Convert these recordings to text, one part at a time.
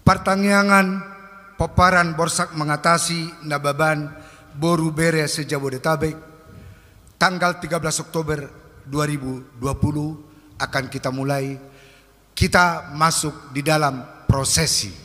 Pertangyangan paparan borsak mengatasi nababan boru bere se-Jabodetabek tanggal 13 Oktober 2020 akan kita mulai. Kita masuk di dalam prosesi.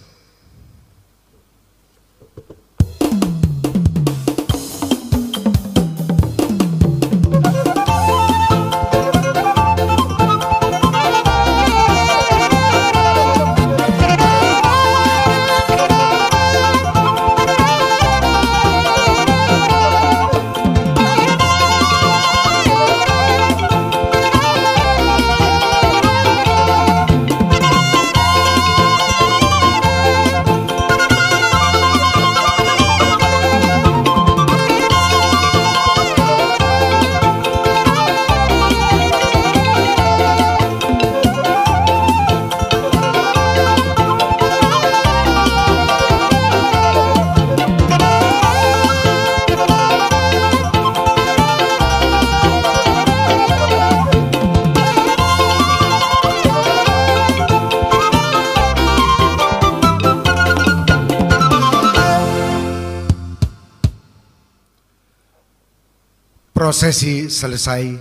Prosesi selesai,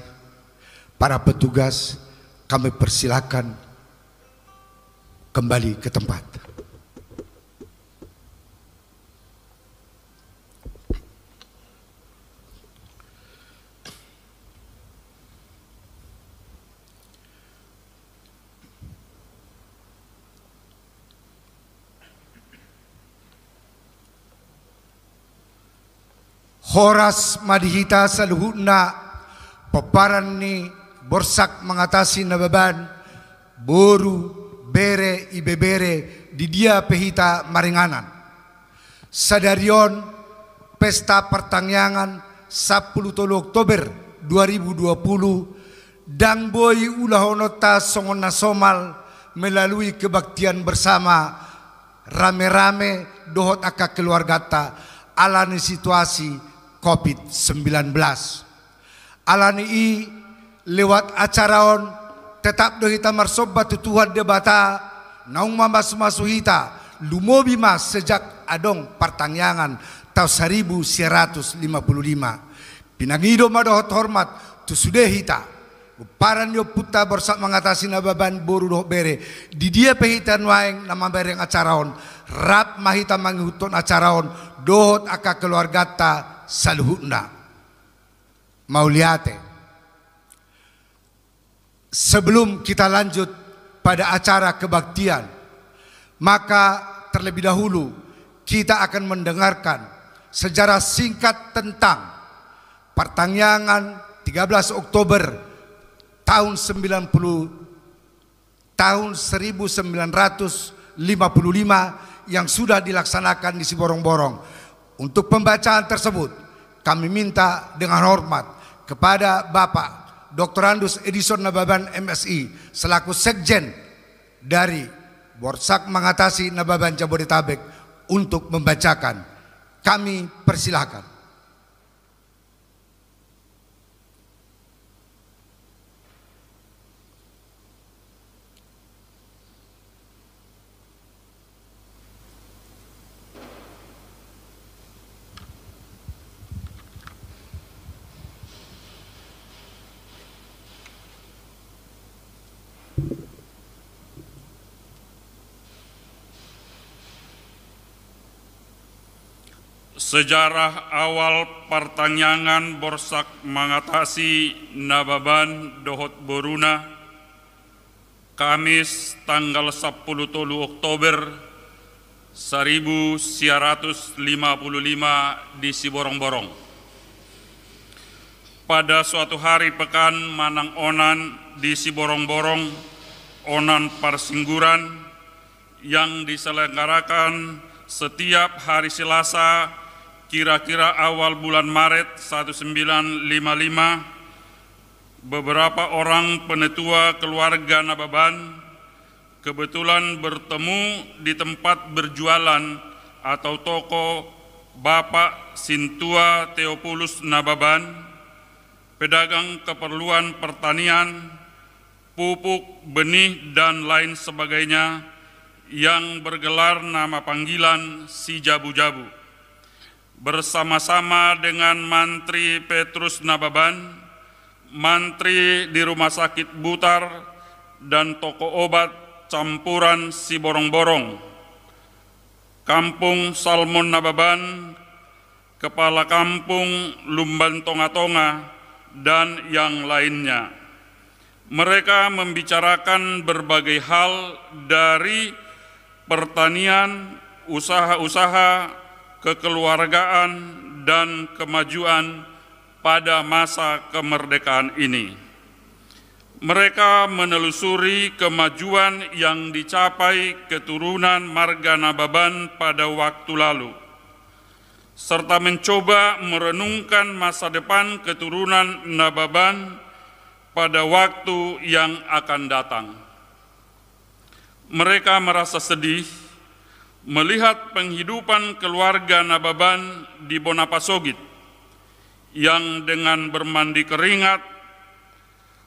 para petugas kami persilakan kembali ke tempat. Horas madihita saluhutna paparan ni borsak mengatasi nababan boru bere ibebere di dia pehita maringanan. Sadarion pesta pertangyangan 10 Oktober 2020 dan boy ulahonota songon nasomal melalui kebaktian bersama rame-rame dohot aka keluargata alani situasi COVID-19. Alani i lewat acaraon tetap dohita marsobat tutuhan debata naung mamas masuhita lumobi mas sejak adong pertangyangan tahun 1955. Pinangido madohot hormat tu sudehita paran yo puta borsak mengatasi nababan boru doh bere di dia pehitan waeng nama bereng acaraon rap mahita manghuton acaraon dohot aka keluargata saluhutna. Mauliate, sebelum kita lanjut pada acara kebaktian, maka terlebih dahulu kita akan mendengarkan sejarah singkat tentang pertangyangan 13 Oktober tahun 1955 yang sudah dilaksanakan di Siborong-Borong. Untuk pembacaan tersebut, kami minta dengan hormat kepada Bapak Dr. Andus Edison Nababan MSI selaku Sekjen dari Borsak Mengatasi Nababan Jabodetabek untuk membacakan. Kami persilahkan. Sejarah awal pertangyangan Borsak Mengatasi Nababan Dohot Boruna Kamis tanggal 10 Oktober 1955 di Siborong-Borong. Pada suatu hari pekan manang onan di Siborong-Borong, onan persingguran yang diselenggarakan setiap hari Selasa kira-kira awal bulan Maret 1955, beberapa orang penetua keluarga Nababan kebetulan bertemu di tempat berjualan atau toko Bapak Sintua Theopulus Nababan, pedagang keperluan pertanian, pupuk, benih, dan lain sebagainya yang bergelar nama panggilan Si Jabu-Jabu, bersama-sama dengan Mantri Petrus Nababan, Mantri di Rumah Sakit Butar, dan toko obat campuran Si Borong-Borong, Kampung Salmon Nababan, Kepala Kampung Lumban Tonga-Tonga, dan yang lainnya. Mereka membicarakan berbagai hal dari pertanian, usaha-usaha, kekeluargaan, dan kemajuan pada masa kemerdekaan ini. Mereka menelusuri kemajuan yang dicapai keturunan marga Nababan pada waktu lalu, serta mencoba merenungkan masa depan keturunan Nababan pada waktu yang akan datang. Mereka merasa sedih melihat penghidupan keluarga Nababan di Bonapasogit yang dengan bermandi keringat,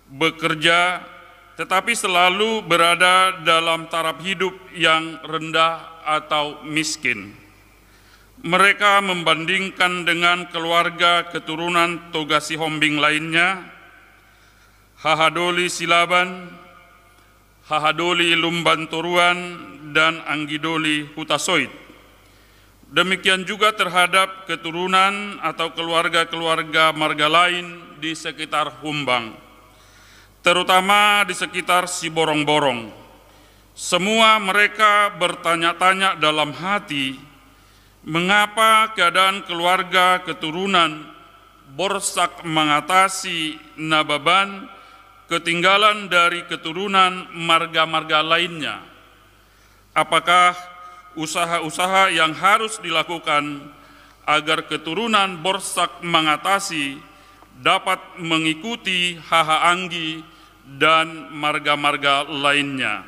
bekerja, tetapi selalu berada dalam taraf hidup yang rendah atau miskin. Mereka membandingkan dengan keluarga keturunan Toga Sihombing lainnya, Hahadoli Silaban, Hahadoli Lumban Toruan, dan Anggidoli Hutasoit. Demikian juga terhadap keturunan atau keluarga-keluarga marga lain di sekitar Humbang, terutama di sekitar Si Borong-Borong. Semua mereka bertanya-tanya dalam hati, mengapa keadaan keluarga keturunan Borsak mengatasi Nababan ketinggalan dari keturunan marga-marga lainnya? Apakah usaha-usaha yang harus dilakukan agar keturunan Borsak mengatasi dapat mengikuti Haha Anggi dan marga-marga lainnya?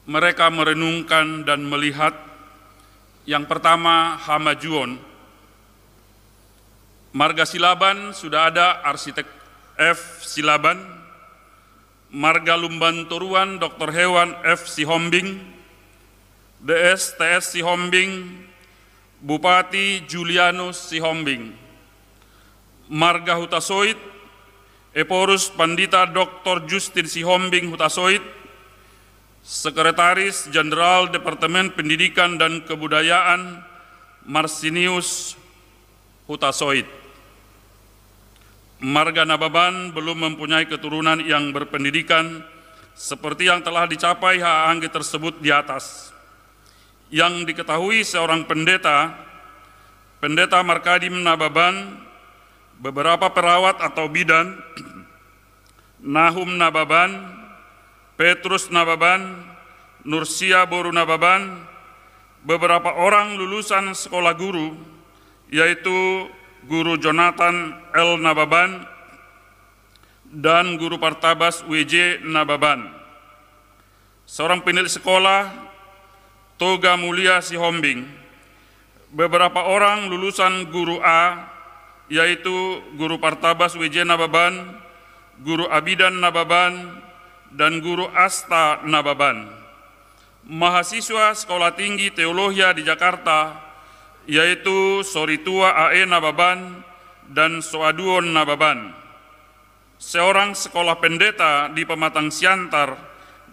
Mereka merenungkan dan melihat, yang pertama, Hamajuon. Marga Silaban sudah ada arsitek F. Silaban, marga Lumban Toruan Dr. Hewan F. Sihombing, DS TS Sihombing, Bupati Julianus Sihombing. Marga Hutasoit, Eporus Pandita Dr. Justin Sihombing Hutasoit, Sekretaris Jenderal Departemen Pendidikan dan Kebudayaan Marsinius Hutasoit. Marga Nababan belum mempunyai keturunan yang berpendidikan seperti yang telah dicapai Haha Anggi tersebut di atas. Yang diketahui seorang pendeta Markadim Nababan, beberapa perawat atau bidan, Nahum Nababan, Petrus Nababan, Nursia Boru Nababan, beberapa orang lulusan sekolah guru, yaitu Guru Jonathan L. Nababan dan Guru Partabas W.J. Nababan. Seorang penilik sekolah Toga Mulia Sihombing. Beberapa orang lulusan Guru A, yaitu Guru Partabas W.J. Nababan, Guru Abidan Nababan, dan Guru Asta Nababan. Mahasiswa Sekolah Tinggi Teologia di Jakarta, yaitu Soritua A.E. Nababan dan Soaduon Nababan. Seorang sekolah pendeta di Pematang Siantar,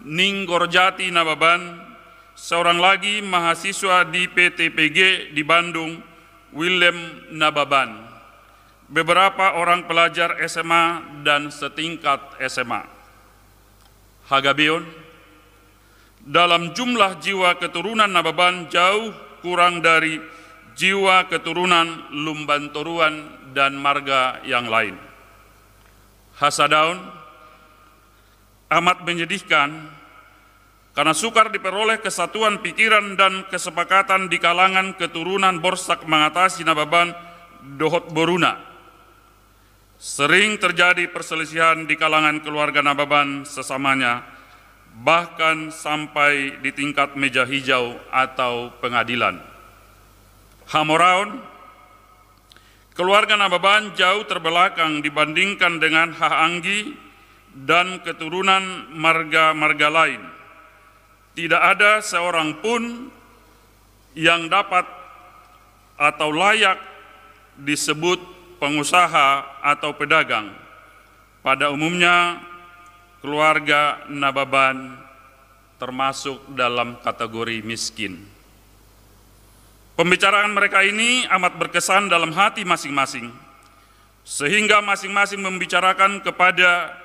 Ninggorjati Nababan. Seorang lagi mahasiswa di PTPG di Bandung, Willem Nababan. Beberapa orang pelajar SMA dan setingkat SMA. Hagabeon, dalam jumlah jiwa keturunan Nababan jauh kurang dari jiwa keturunan Lumban Toruan dan marga yang lain. Hasadaun, amat menyedihkan karena sukar diperoleh kesatuan pikiran dan kesepakatan di kalangan keturunan Borsak mengatasi Nababan Dohot Boruna. Sering terjadi perselisihan di kalangan keluarga Nababan sesamanya, bahkan sampai di tingkat meja hijau atau pengadilan. Hamoraon, keluarga Nababan jauh terbelakang dibandingkan dengan Haha Anggi dan keturunan marga-marga lain. tidak ada seorang pun yang dapat atau layak disebut pengusaha atau pedagang. Pada umumnya, keluarga Nababan termasuk dalam kategori miskin. Pembicaraan mereka ini amat berkesan dalam hati masing-masing, sehingga masing-masing membicarakan kepada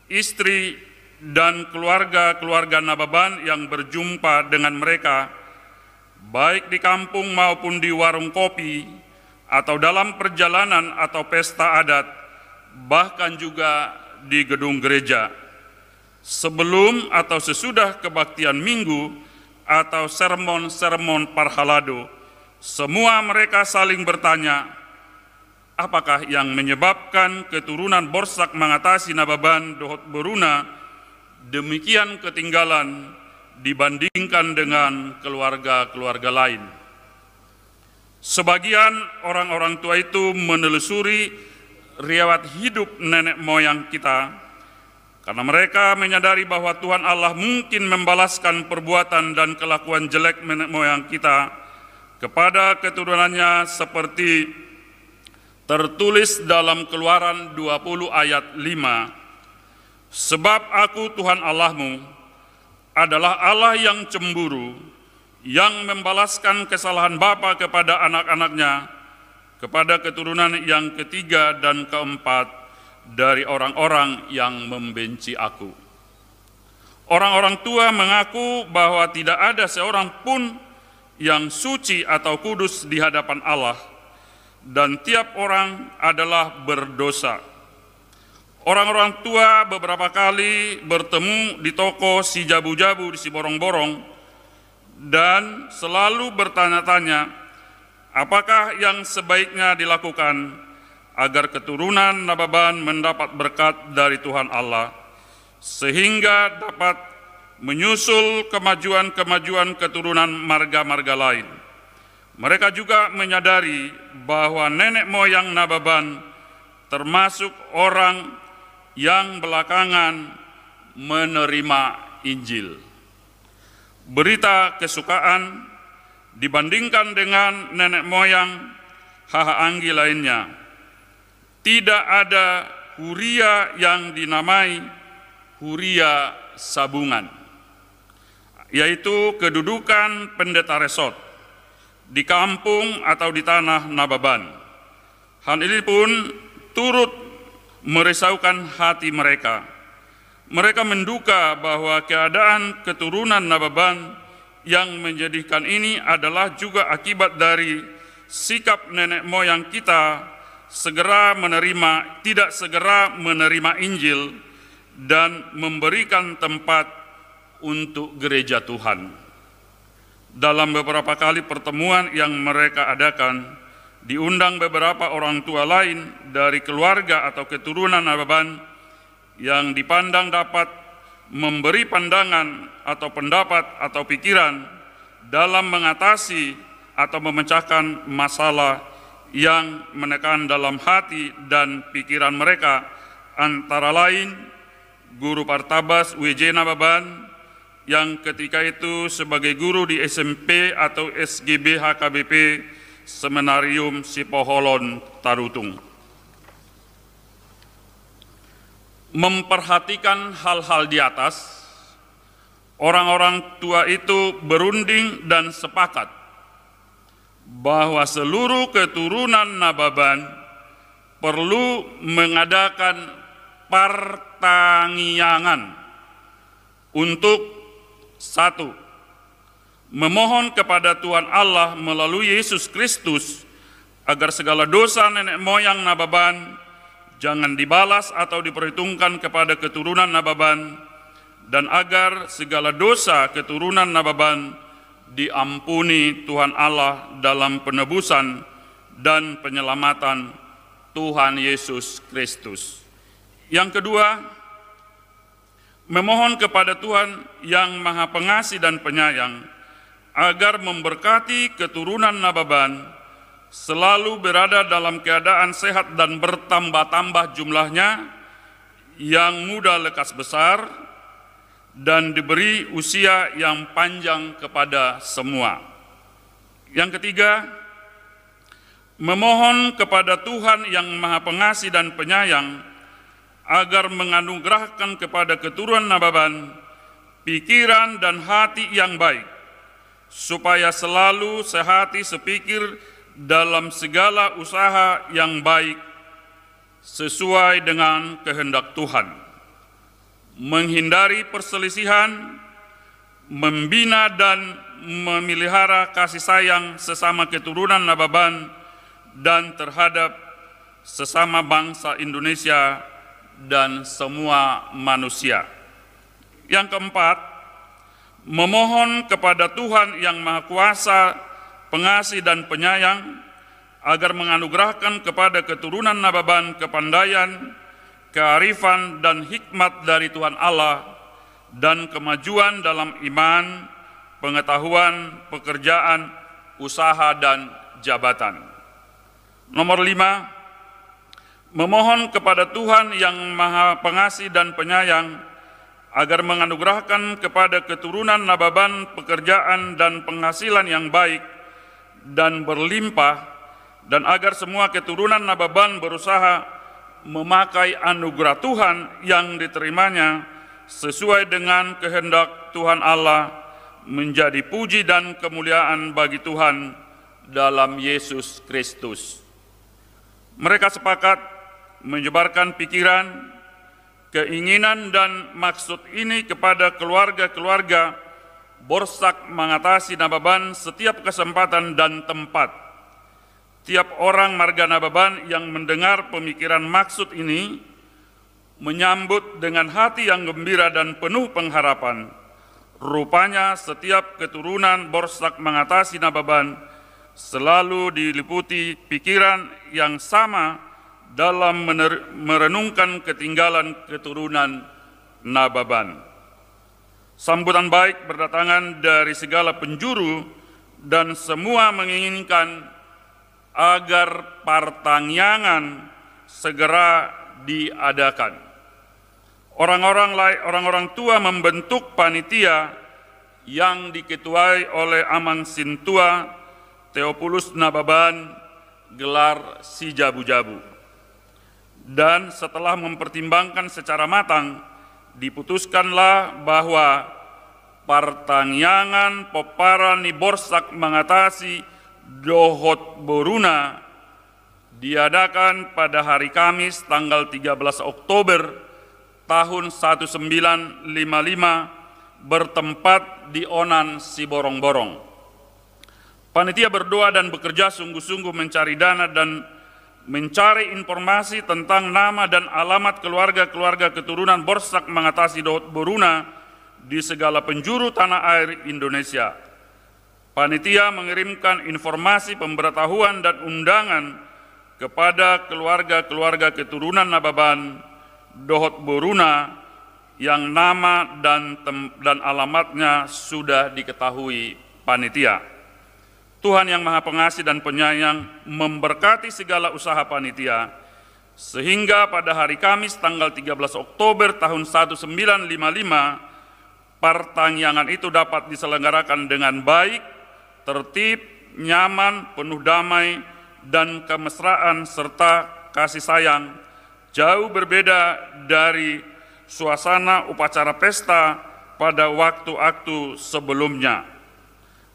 istri dan keluarga-keluarga Nababan yang berjumpa dengan mereka, baik di kampung maupun di warung kopi, atau dalam perjalanan atau pesta adat, bahkan juga di gedung gereja. Sebelum atau sesudah kebaktian minggu atau sermon-sermon parhalado, semua mereka saling bertanya, apakah yang menyebabkan keturunan Borsak Mangatasi Nababan Dohot Boruna demikian ketinggalan dibandingkan dengan keluarga-keluarga lain. Sebagian orang-orang tua itu menelusuri riwayat hidup nenek moyang kita, karena mereka menyadari bahwa Tuhan Allah mungkin membalaskan perbuatan dan kelakuan jelek nenek moyang kita kepada keturunannya seperti tertulis dalam Keluaran 20 ayat 5. Sebab aku Tuhan Allahmu adalah Allah yang cemburu, yang membalaskan kesalahan bapa kepada anak-anaknya, kepada keturunan yang ketiga dan keempat dari orang-orang yang membenci aku. Orang-orang tua mengaku bahwa tidak ada seorang pun yang suci atau kudus di hadapan Allah, dan tiap orang adalah berdosa. Orang-orang tua beberapa kali bertemu di toko si Jabu-Jabu di si Borong-Borong dan selalu bertanya-tanya, apakah yang sebaiknya dilakukan agar keturunan Nababan mendapat berkat dari Tuhan Allah, sehingga dapat menyusul kemajuan-kemajuan keturunan marga-marga lain. Mereka juga menyadari bahwa nenek moyang Nababan termasuk orang yang belakangan menerima Injil. Berita kesukaan dibandingkan dengan nenek moyang Haha Anggi lainnya. Tidak ada huria yang dinamai huria sabungan, yaitu kedudukan pendeta resort di kampung atau di tanah Nababan. Hal ini pun turut merisaukan hati mereka. Mereka menduga bahwa keadaan keturunan Nababan yang menjadikan ini adalah juga akibat dari sikap nenek moyang kita tidak segera menerima Injil dan memberikan tempat untuk gereja Tuhan. Dalam beberapa kali pertemuan yang mereka adakan, diundang beberapa orang tua lain dari keluarga atau keturunan Nababan yang dipandang dapat memberi pandangan atau pendapat atau pikiran dalam mengatasi atau memecahkan masalah yang menekan dalam hati dan pikiran mereka, antara lain Guru Partabas WJ Nababan yang ketika itu sebagai guru di SMP atau SGB HKBP Seminarium Sipoholon Tarutung. Memperhatikan hal-hal di atas, orang-orang tua itu berunding dan sepakat bahwa seluruh keturunan Nababan perlu mengadakan pertanggiangan untuk satu, memohon kepada Tuhan Allah melalui Yesus Kristus agar segala dosa nenek moyang Nababan jangan dibalas atau diperhitungkan kepada keturunan Nababan, dan agar segala dosa keturunan Nababan diampuni Tuhan Allah dalam penebusan dan penyelamatan Tuhan Yesus Kristus. Yang kedua, memohon kepada Tuhan yang Maha Pengasih dan Penyayang agar memberkati keturunan Nababan selalu berada dalam keadaan sehat dan bertambah-tambah jumlahnya, yang muda lekas besar, dan diberi usia yang panjang kepada semua. Yang ketiga, memohon kepada Tuhan yang Maha Pengasih dan Penyayang agar menganugerahkan kepada keturunan Nababan pikiran dan hati yang baik, supaya selalu sehati sepikir dalam segala usaha yang baik sesuai dengan kehendak Tuhan, menghindari perselisihan, membina dan memelihara kasih sayang sesama keturunan Nababan dan terhadap sesama bangsa Indonesia dan semua manusia. Yang keempat, memohon kepada Tuhan yang Maha Kuasa, Pengasih dan Penyayang agar menganugerahkan kepada keturunan Nababan kepandaian, kearifan dan hikmat dari Tuhan Allah dan kemajuan dalam iman, pengetahuan, pekerjaan, usaha dan jabatan. Nomor 5, memohon kepada Tuhan yang Maha Pengasih dan Penyayang agar menganugerahkan kepada keturunan Nababan pekerjaan dan penghasilan yang baik dan berlimpah, dan agar semua keturunan Nababan berusaha memakai anugerah Tuhan yang diterimanya sesuai dengan kehendak Tuhan Allah, menjadi puji dan kemuliaan bagi Tuhan dalam Yesus Kristus. Mereka sepakat menyebarkan pikiran, keinginan dan maksud ini kepada keluarga-keluarga Borsak Mangatasi Nababan setiap kesempatan dan tempat. Tiap orang marga Nababan yang mendengar pemikiran maksud ini menyambut dengan hati yang gembira dan penuh pengharapan. Rupanya setiap keturunan Borsak Mangatasi Nababan selalu diliputi pikiran yang sama dalam merenungkan ketinggalan keturunan Nababan. Sambutan baik berdatangan dari segala penjuru dan semua menginginkan agar partangyangan segera diadakan. Orang-orang tua membentuk panitia yang diketuai oleh Amang Sintua Theopulus Nababan, gelar Si Jabu-Jabu. Dan setelah mempertimbangkan secara matang, diputuskanlah bahwa partangyangan Peparani Borsak Mangatasi Dohot Boruna diadakan pada hari Kamis tanggal 13 Oktober tahun 1955 bertempat di Onan Siborong-Borong. Panitia berdoa dan bekerja sungguh-sungguh mencari dana dan mencari informasi tentang nama dan alamat keluarga-keluarga keturunan Borsak Mangatasi Dohot Boruna di segala penjuru tanah air Indonesia. Panitia mengirimkan informasi pemberitahuan dan undangan kepada keluarga-keluarga keturunan Nababan Dohot Boruna yang nama dan alamatnya sudah diketahui panitia. Tuhan yang Maha Pengasih dan Penyayang memberkati segala usaha panitia, sehingga pada hari Kamis tanggal 13 Oktober tahun 1955, partangyangan itu dapat diselenggarakan dengan baik, tertib, nyaman, penuh damai, dan kemesraan serta kasih sayang, jauh berbeda dari suasana upacara pesta pada waktu-waktu sebelumnya.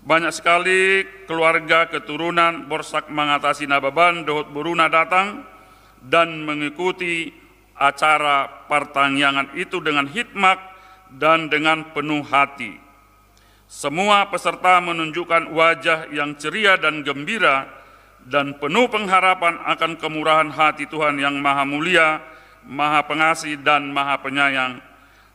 Banyak sekali keluarga keturunan Borsak Mangatasi Nababan Dohot Boruna datang dan mengikuti acara partangyangan itu dengan hikmat dan dengan penuh hati. Semua peserta menunjukkan wajah yang ceria dan gembira dan penuh pengharapan akan kemurahan hati Tuhan yang Maha Mulia, Maha Pengasih dan Maha Penyayang,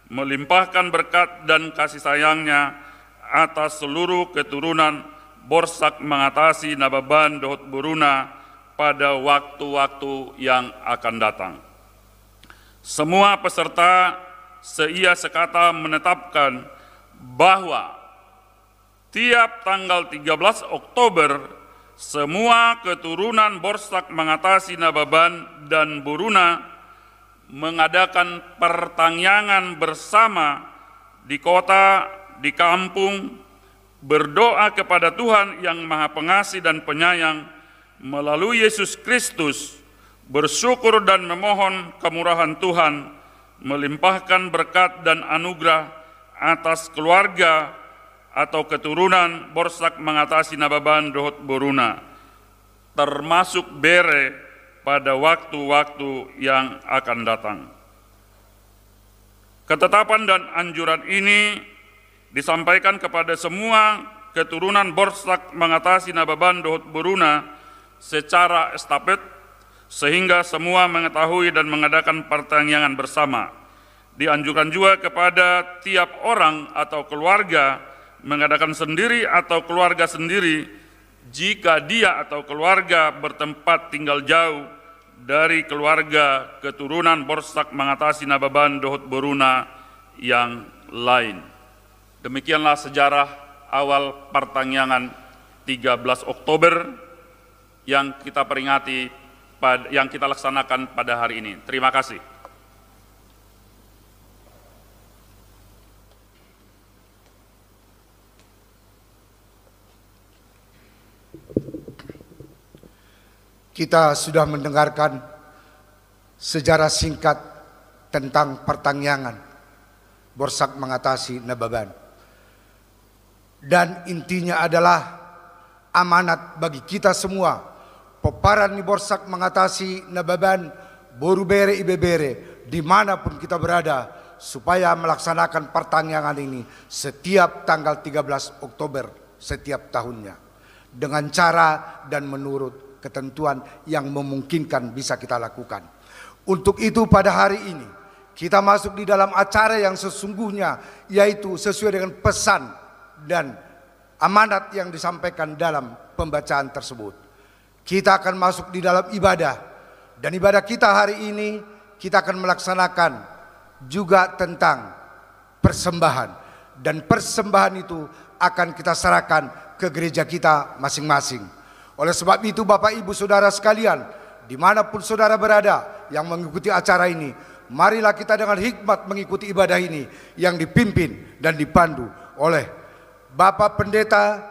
melimpahkan berkat dan kasih sayangnya atas seluruh keturunan Borsak Mangatasi Nababan Dohot Boruna pada waktu-waktu yang akan datang. Semua peserta seia sekata menetapkan bahwa tiap tanggal 13 Oktober semua keturunan Borsak Mangatasi Nababan dan Boruna mengadakan partangyangan bersama di kota, di kampung, berdoa kepada Tuhan yang Maha Pengasih dan Penyayang melalui Yesus Kristus, bersyukur dan memohon kemurahan Tuhan melimpahkan berkat dan anugerah atas keluarga atau keturunan Borsak Mengatasi Nababan Dohot Boruna, termasuk Bere pada waktu-waktu yang akan datang. Ketetapan dan anjuran ini disampaikan kepada semua keturunan Borsak Mengatasi Nababan Dohot Boruna secara estafet, sehingga semua mengetahui dan mengadakan pertanyaan bersama. Dianjurkan juga kepada tiap orang atau keluarga mengadakan sendiri atau keluarga sendiri jika dia atau keluarga bertempat tinggal jauh dari keluarga keturunan Borsak Mengatasi Nababan Dohot Boruna yang lain. Demikianlah sejarah awal pertangyangan 13 Oktober yang kita peringati, yang kita laksanakan pada hari ini. Terima kasih. Kita sudah mendengarkan sejarah singkat tentang pertangyangan Borsak Mengatasi Nababan. Dan intinya adalah amanat bagi kita semua, peparan ni Borsak Mengatasi Nababan, Boru Bere Ibe Bere, dimanapun kita berada, supaya melaksanakan pertangyangan ini setiap tanggal 13 Oktober setiap tahunnya, dengan cara dan menurut ketentuan yang memungkinkan bisa kita lakukan. Untuk itu pada hari ini kita masuk di dalam acara yang sesungguhnya, yaitu sesuai dengan pesan dan amanat yang disampaikan dalam pembacaan tersebut. Kita akan masuk di dalam ibadah, dan ibadah kita hari ini kita akan melaksanakan juga tentang persembahan, dan persembahan itu akan kita serahkan ke gereja kita masing-masing. Oleh sebab itu Bapak Ibu Saudara sekalian, dimanapun saudara berada yang mengikuti acara ini, marilah kita dengan hikmat mengikuti ibadah ini yang dipimpin dan dipandu oleh Bapak Pendeta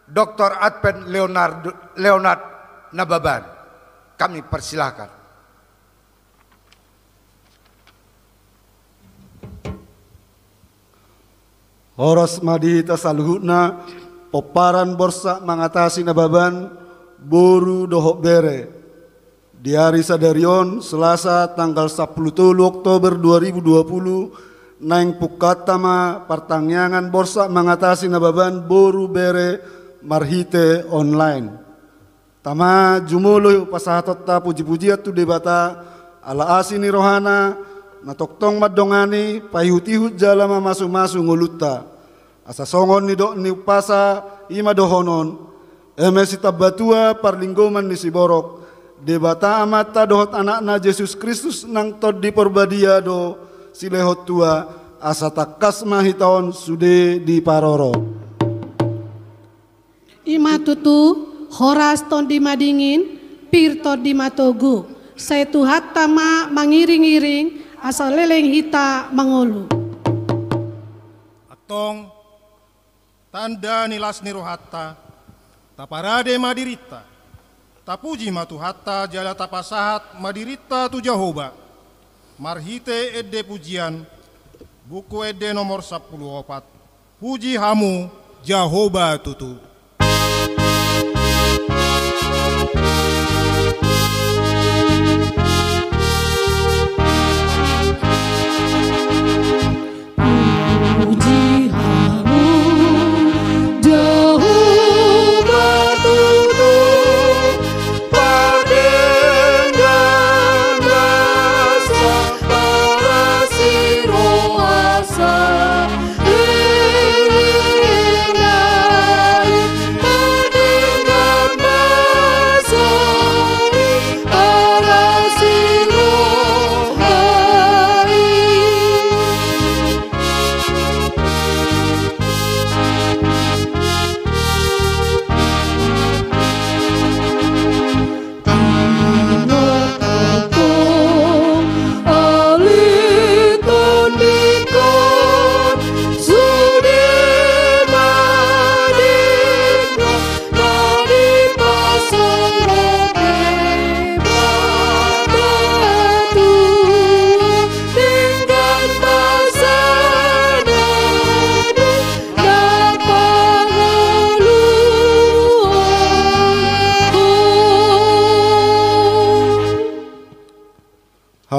Dr. Advent Leonard Nababan. Kami persilahkan. Horas madita saluhutna peparan Borsak Mengatasi Nababan Boru Dohot Bere di hari Sadarion Selasa tanggal 10 Oktober 2020 nang pukatama pertangyangan Borsak Mengatasi Nababan Boru Bere marhite online. Tama jumulo pasahatotta puji-pujiat tu debata ala asini rohana natoktong madongani payhutihut jalama masu-masu ngulutta. Asa songon ni dok ni upasa ima dohonon emesi tabatua parlinggoman ni siborok debata amata dohot anakna Yesus Kristus nang tod di porbadia do silehot tua asa takas mahitaon sude di paroro ima tutu horas ton di madingin pir tod di matogu saya tuhat tama mangiring-iring asal leleng hita mangolu atong tanda nilas nirohatta taparade madirita tapuji matuhatta jala tapasahat madirita tu Jehovah marhite edde pujian buku edde nomor 14 puji hamu Jehovah tutu.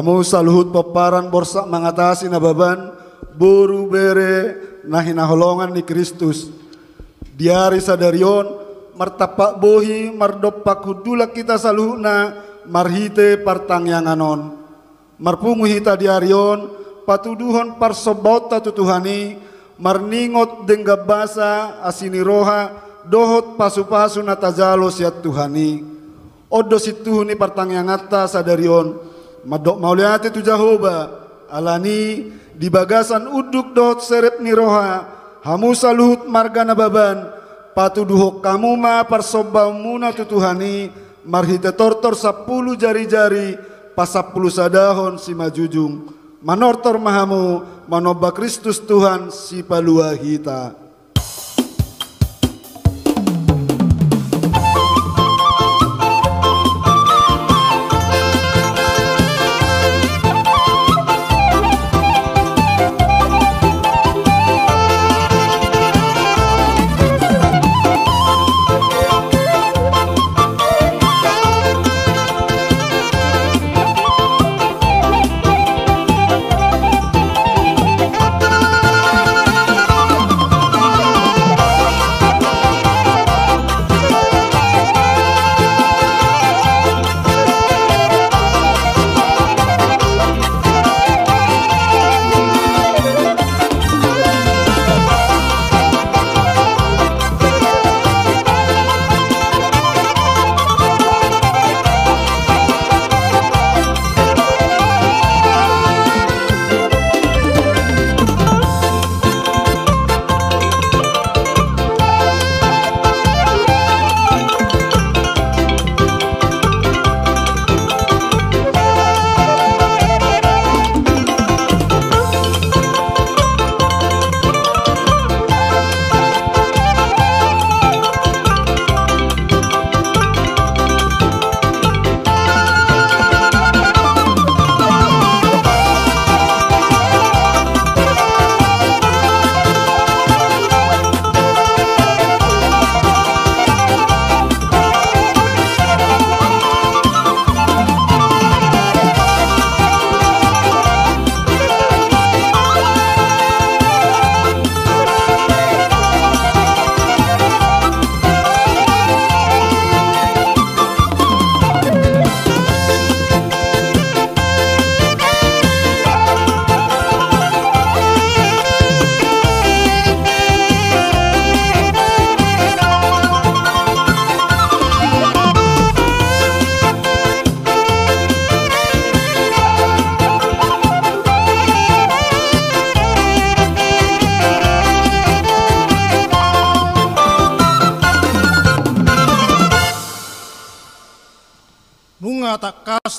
Hamu saluhut peparan borsak mengatasi nababan boru bere nahina holongan di Kristus. Diari sadarion martapak bohi mardopak hudulak kita saluhna marhite partangyanganon. Marpungu hita diarion patuduhon parsobauta tutuhani marningot dengga basa asini roha dohot pasu-pasu natajalo siat Tuhani. Odo situhuni partangyangata sadarion madok mauliate tu Jahoba alani di bagasan uduk dot serep ni roha hamu saluhut marga nababan patuduhok kamu ma parsobamuna tutuhani marhite tortor 10 jari-jari pasapulu sadahon si majujung manortor mahamu manoba Kristus Tuhan si palua hita.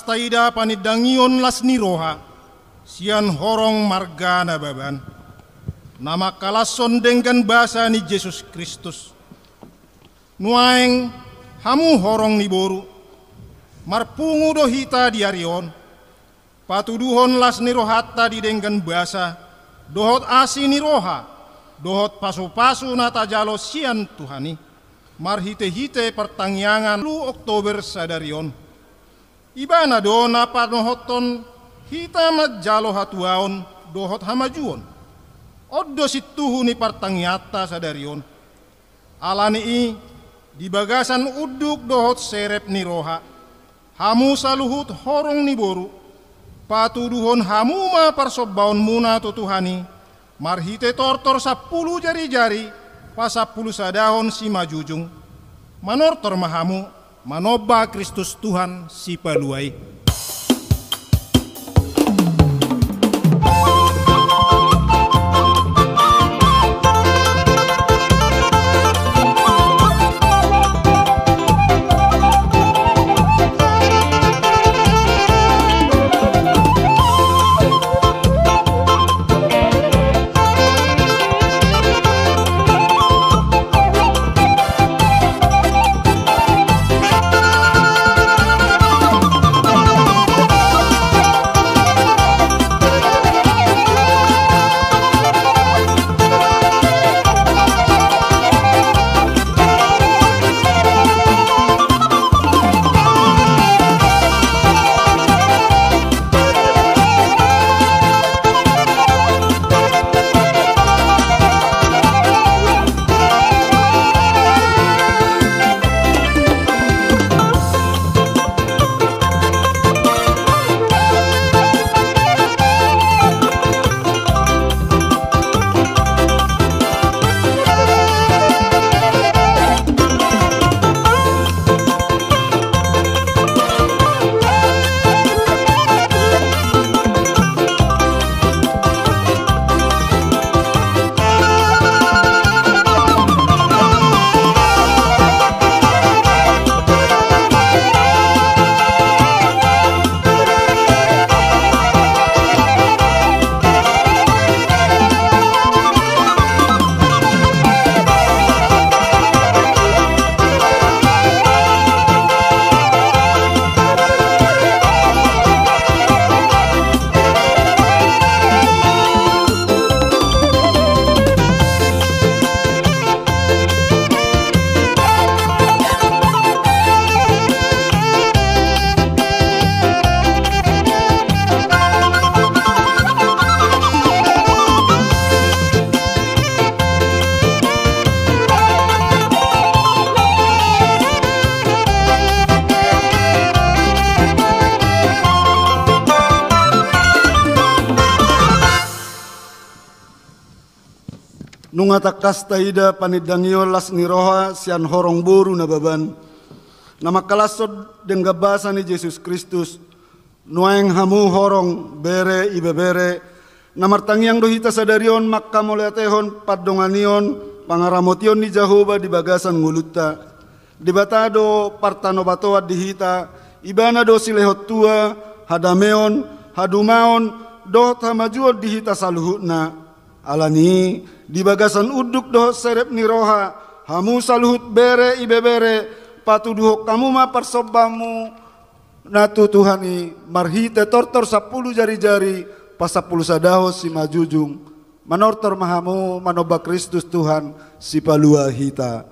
Taida panidangion lasni roha sian horong marga nababan nama kalason dengan bahasa ni Yesus Kristus nuaeng hamu horong ni boru marpungu do hita diarion patuduhon lasni rohata di dengan bahasa dohot asini roha dohot pasu-pasu natajalo sian Tuhani marhite-hite pertangyangan 10 Oktober sadarion ibana do napa nohoton hita majalo hatuaon dohot hamajuon oddo situhu ni partangyata sadarion alani i di bagasan uduk dohot serep ni roha hamu saluhut horong ni boru patuduhon hamu ma parsobbaon muna tutuhani marhite tortor 10 jari-jari pasapulu sadahon si majujung manortor mahamu manoba Kristus Tuhan si paluai. nungata kastaida panidangio lasni roha sian horong boru na baban. Nama kalasod denggabasa ni Yesus Kristus nuaeng hamu horong bere ibebere namartangiang dohita sadarion makka moleatehon padonganion pangaramotion ni Jehovah di bagasan nguluta di batado partano batoa dihita ibana do silehot tua hadameon hadumaon doh tamajuo dihita saluhutna alani di bagasan uduk doh serep ni roha hamu saluhut bere ibebere patuduhok kamu ma persobamu natu Tuhani marhite tortor 10 jari-jari pas 10 sadaho si majujung manortor mahamu manoba Kristus Tuhan si palua hita.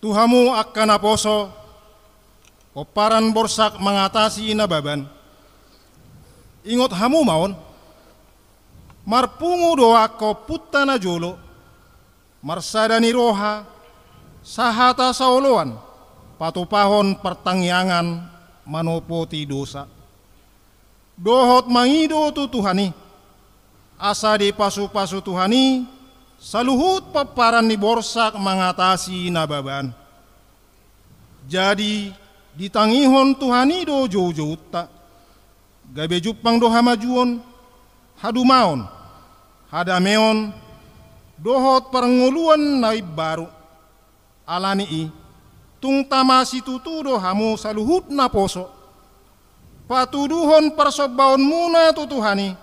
Tuhamu akan aposo, koparan borsak mengatasi nababan. Ingot hamu maon, marpungu doa ko putana jolo, marsadani roha, sahata saoloan, patupahon pertangyangan manopoti dosa. Dohot mangido tu Tuhani, asa di pasu-pasu Tuhani, saluhut paparan ni borsak mengatasi nababan. Jadi ditangihon Tuhani do jauh-jauh tak, gabe jupang do hamajuon, hadumaon, hadameon, dohot pernguluan naib baru. Alani i, tung tamasi tutu do hamu saluhut na poso. Patuduhon persobaon muna tu Tuhani,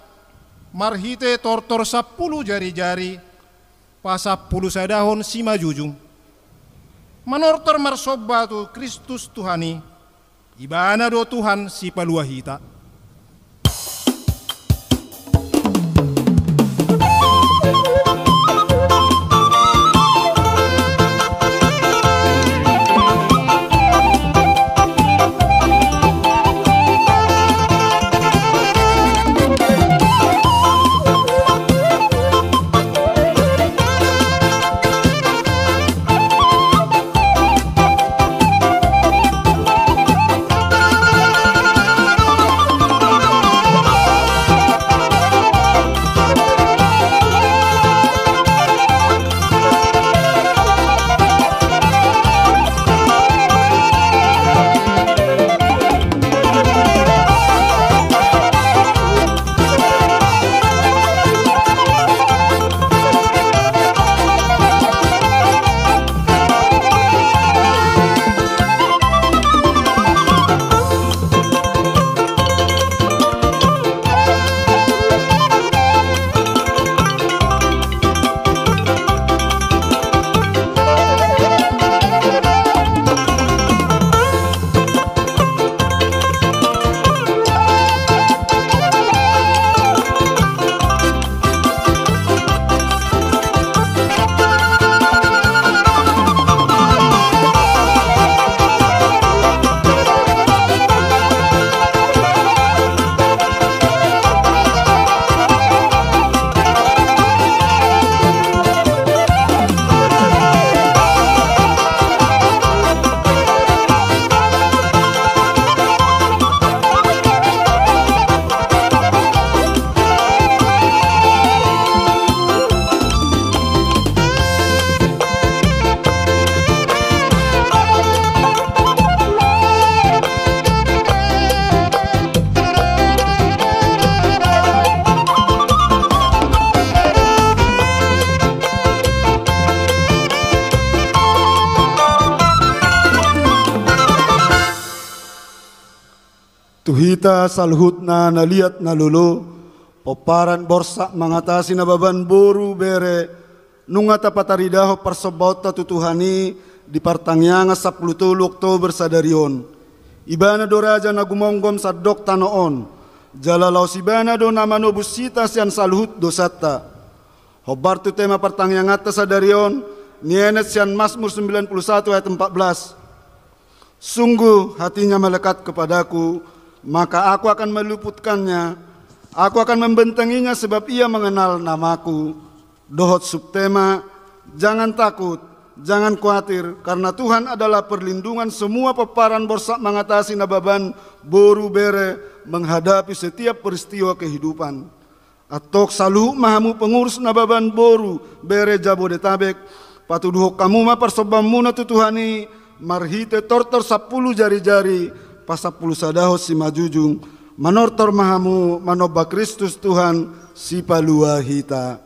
marhite tortor 10 jari-jari, pasap 10 sadahon si majujung. Manortor marsoba tu Kristus Tuhani, ibana do Tuhan si paluahita. Tuhita salhutna naliat nalulu, poparan borsa mengatasi nababan boru bere, nungata pataridaho persobota tutuhani di partangyangan 10 Oktober sadarion. Ibana doraja nagumonggom sadok tanoon, jalalau sibana do nama nobusita sian salhut dosata. Hobar tu tema pertangyangata sadarion, nienet sian Mazmur 91 ayat 14. Sungguh hatinya melekat kepadaku, maka aku akan meluputkannya, aku akan membentenginya sebab ia mengenal namaku. Dohot subtema, jangan takut, jangan khawatir, karena Tuhan adalah perlindungan semua peparan borsak mengatasi nababan boru bere menghadapi setiap peristiwa kehidupan. Atok saluh mahamu pengurus nababan boru bere Jabodetabek, patuduh kamu ma persobamuna tutuhani, marhite tortor 10 jari-jari, pasapulu sadaho si majujung, manortor mahamu manoba Kristus Tuhan si palua hita.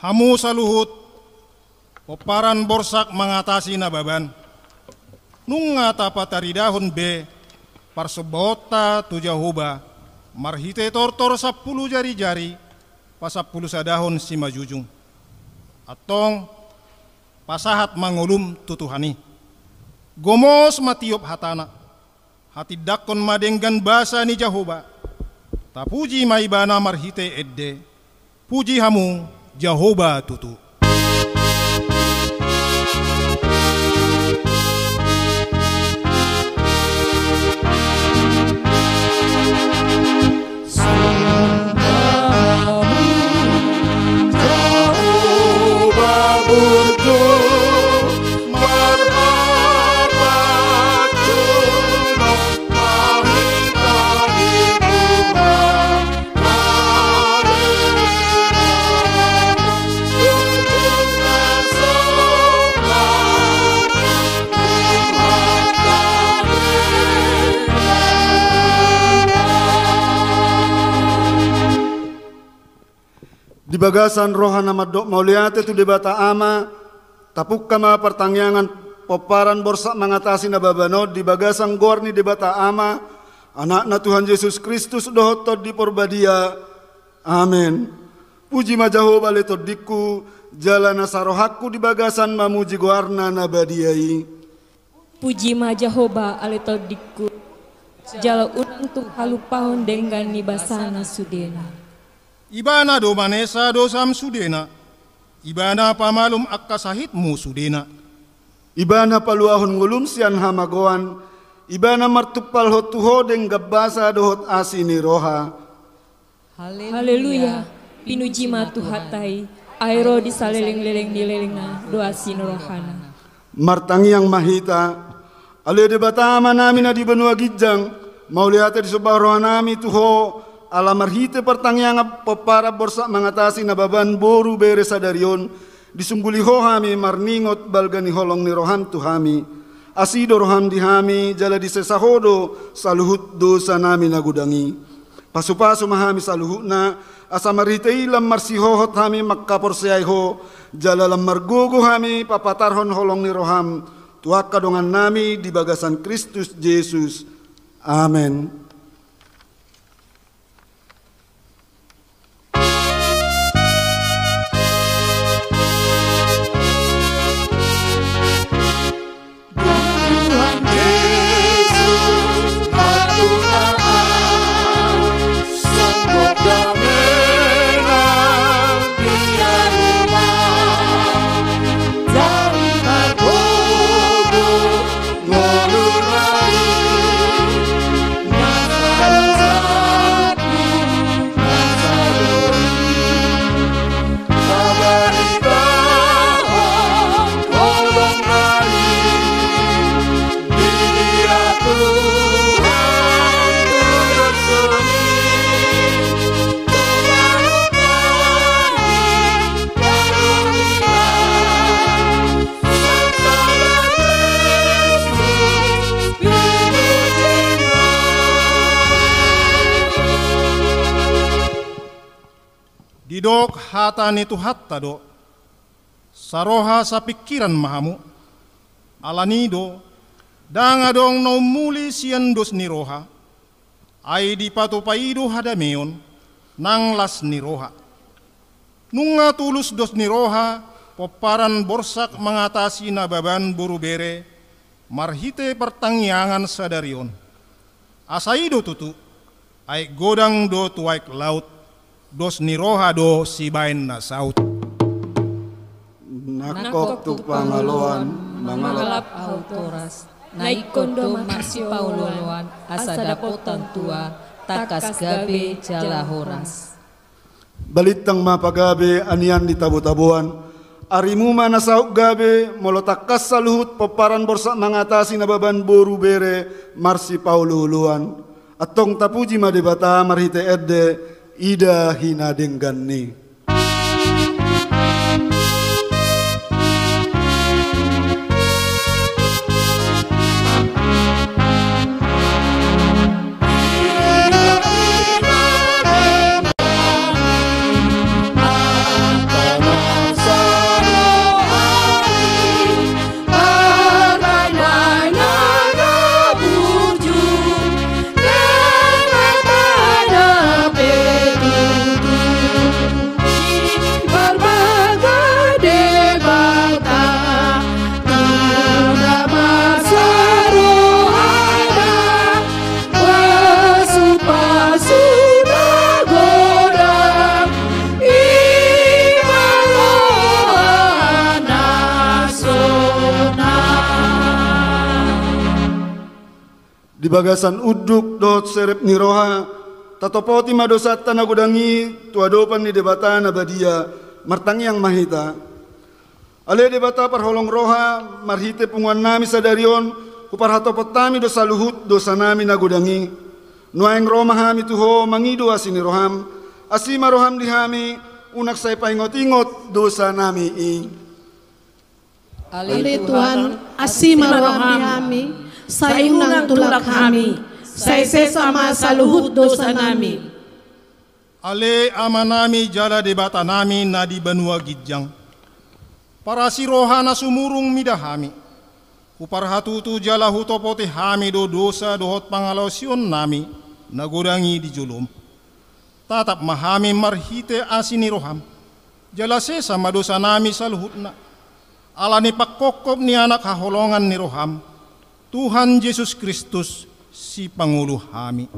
Hamu saluhut, peparan borsak mengatasi nababan. Nungata pataridahun be, parsebota tu Jahoba, marhite tortor 10 jari-jari, pasapulu sadahon si majujung. Atong pasahat mangulum tutuhani. Gomos matiop hatana, hati dakon madenggan basa ni Jahoba. Tapuji maibana marhite edde, puji hamu Jahoba tutu. Di bagasan rohana madok mauliate tu debata ama, tapuk kama pertangyangan poparan borsak mengatasi nababano di bagasan gorni debata ama, Anakna Tuhan Yesus Kristus dohot tod di porbadia. Amin. Puji majaho bale todiku, jalana sarohaku di bagasan mamuji goarna nabadiai. Puji majahoba ale todiku, jala unang tung halupahon dengan nibasana sudena. Ibana do manesa do sam sudena, ibana pamalum akka sahitmu sudena. Ibana paluahon ngulum sian hamagoan, ibana martupal hotuho deng gabbasa dohot asini roha. Haleluya, pinuji matu hatai, airo di saleleng-leleng di lelengna doa rohana. Martangi yang mahita, ale debatama nami na di benua gijang, mau lihat di sebuah rohanami tuho, ala marhite pertangiang pepara borsa mengatasi nababan boru bere sadarion, disungguli hohami marningot balgani holong ni roham tuhami, asido roham dihami, jala di sesahodo, saluhut dosa nami nagudangi. Pasu-pasu mahami saluhutna, asa marhitei lam marsihohot hami makkaporseaiho, jala lam margugu hami papatarhon holong ni roham, tuak kadongan nami di bagasan Kristus Yesus. Amin. Didok hatan itu hatta do, saroha sa pikiran mahamu, alanido, dangadong no muli sian dos niroha, ay di patupaido hadameon, nang las niroha. Nunga tulus dos niroha, poparan borsak mengatasi nababan buru bere, marhite pertangyangan sadarion. Asaido tutu, ay godang do tuaik laut, dos niroha do sibain na saut. Nakok tu pangaloan, mangalap autoras, naikondo masih pauloloan, asa dapotan tua, takas gabe jala horas. Balitang mapagabe anian di tabu-tabuan, arimu mana sauk gabe, molotakas saluhut peparan borsak mengatasi nababan boru bere, marsi paululuan. Atong tapuji madebata marhite edde, ida hina denggani. Di bagasan uduk dot serep niroha, tatopoti madosat tanagudangi, tuadopan ni debata nabadia, martangi yang mahita. Ale debata parholong roha, marhite punguan nami sadarion, kuparhatopotami dosa luhut dosa nami nagudangi. Nuaeng roma hami tuho mangido asini roham, asima roham dihami, unak say paingot-ingot dosa nami i. Ale Tuhan, asima roham dihami, sayunang tulak kami, say sesama saluhut dosa nami. Ale ama nami jala debata nami na di benua gijang. Para si rohana sumurung midahami. Uparhatutu jala hutopote hami do dosa dohot pangalausion nami nagodangi di julum. Tatap mahami marhite asini roham. Jala sesa madosa nami saluhutna. Alani pakokop ni anak haholongan ni roham. Tuhan Yesus Kristus si pangulu hami.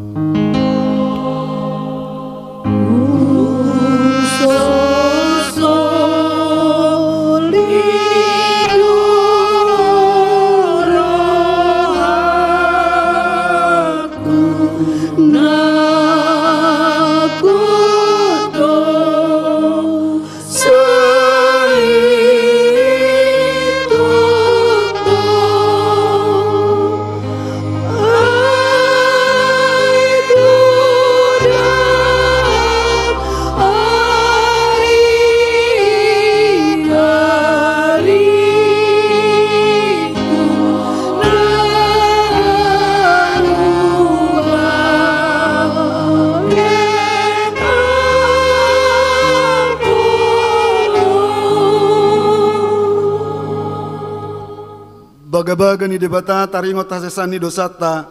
Bagabaga ni debata taringot hasesani dosata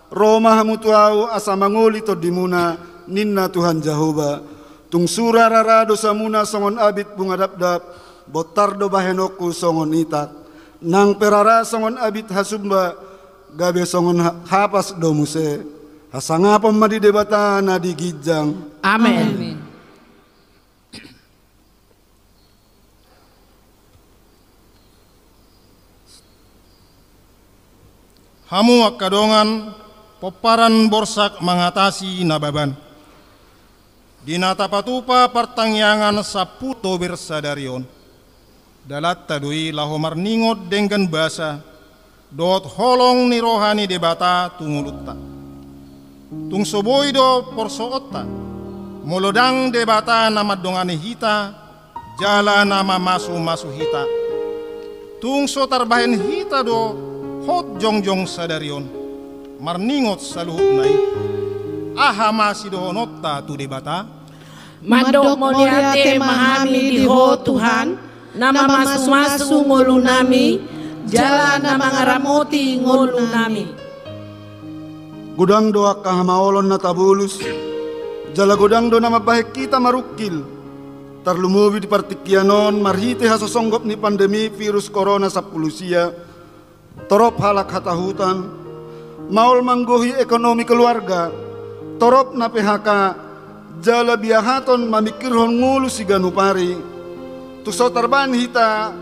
Roma hamutuau asa mangoli to dimuna ninna Tuhan Jehovah tung sura rara dosa muna songon abit bungadap-dap botardo bahenoku songon itak nang perara songon abit hasumba gabe songon hapas domuse hasangapom madi debata na di gijang. Amen. Hamu akadongan peparan borsak mengatasi nababan. Dinata patupa pertangyangan saputo bersadarion. Dalat tadui lahomar ningot dengan basa. Dot holong ni rohani debata tungulutta. Tung soboido porsoota. Molodang debata nama dongane hita. Jala nama masu hita. Tung sotarbahen hita do. Hot jongjong sadarion marningot saluhut nai aha masih dohonotta tu debata Mandok moliate mahami di ho Tuhan nama masu-masu ngolu nami jalan nama ngaramoti ngolu nami gudang doa kahamaolon na tabulus jala gudang do nama baik kita marukil tarlumubi di partikianon marhite hasosonggop ni pandemi virus corona sa pulusia torop halak hatahutan, maul mangguhi ekonomi keluarga, torop na PHK, jala biahaton mamikirhon ngulu si ganupari, tuso tarban hita,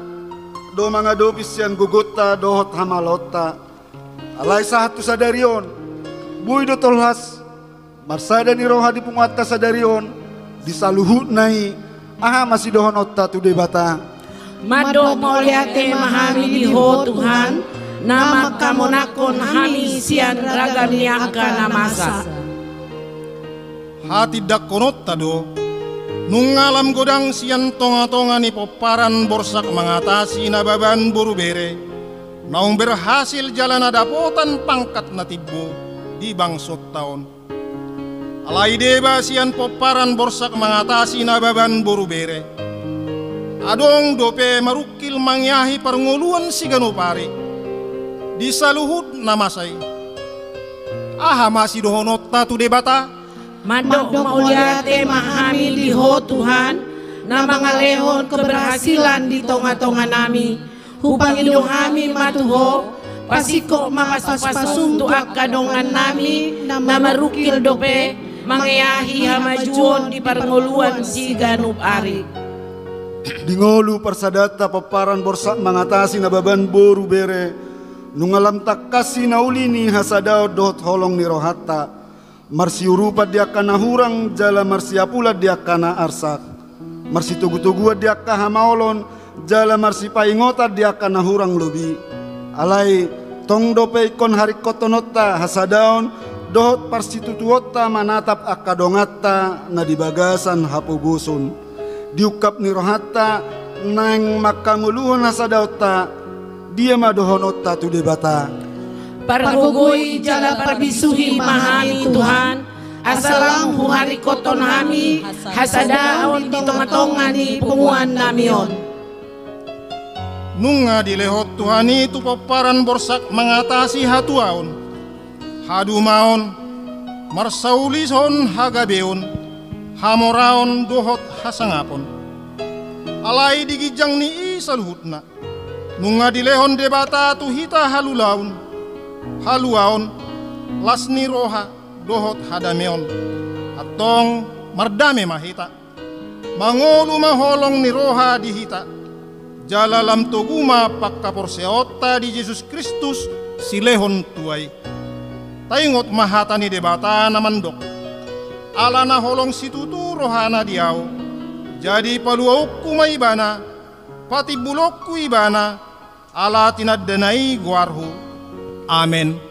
do mga dopis yan gugutta dohot hamalota, alay sahat tu sadarion, buy do tolhas, marsada ni roha di pungat ka sadarion, disaluhut nai, aha masih dohon otta tu debata. Mado moliate mahami di ho Tuhan, nama kamonakon hami sian ragam niaka namasa. Hati dakonot tado, nungalam godang sian tonga-tonga ni peparan borsak mengatasi nababan buru bere, naung berhasil jalan adapotan pangkat natibo di bangsot tahun. Alai deba sian peparan borsak mengatasi nababan buru bere. Adong dope marukil mangyahi pernguluan si ganupari. Disaluhut namasai aha masih dohonot tu debata Mandok mauliate mahami di ho Tuhan nama ngalehon keberhasilan di tonga-tonga nami hupangindung hami matuho pasiko mapaspasum tu akadongan nami nama rukil dope mangeyahi hamajuon di parngoluan si ganup ari Dingolu persadata peparan borsak mengatasi nababan boru bere nungalam tak kasih naulini hasadao dohot holong ni rohata marsi urupa dia kana hurang jala marsi apula dia kana arsak marsi tugu-tugua dia kahamaolon jala marsi paingota dia kana hurang lobi alai tong dope ikon hari kotonota hasadaon dohot parsitutuota manatap akadongata na dibagasan hapugusun diukap ni rohata nang makanguluhan hasadaota dia madohonota tu debata pargugui jala parbisuhi mahami Tuhan asalang huhari koton hami hasadaon di tonga-tonga ni punguan namion nunga dilehot Tuhan itu paparan borsak mengatasi hatuaon, hadumaon, marsaulison hagabeon, hamoraon dohot hasangapon. Alai digijang ni isaluhutna, nunga dilehon debata tu hita haluaon, lasni roha dohot hadameon, atong mardame mahita, mangolu maholong ni roha dihita, jalalam toguma pakkaporseota di Yesus Kristus silehon tuai. Taingot mahata ni debata namandok, ala na holong situtu rohana diau, jadi paluaukku maibana, pati bulokku ibana, ala tinaddanai guarhu. Amen.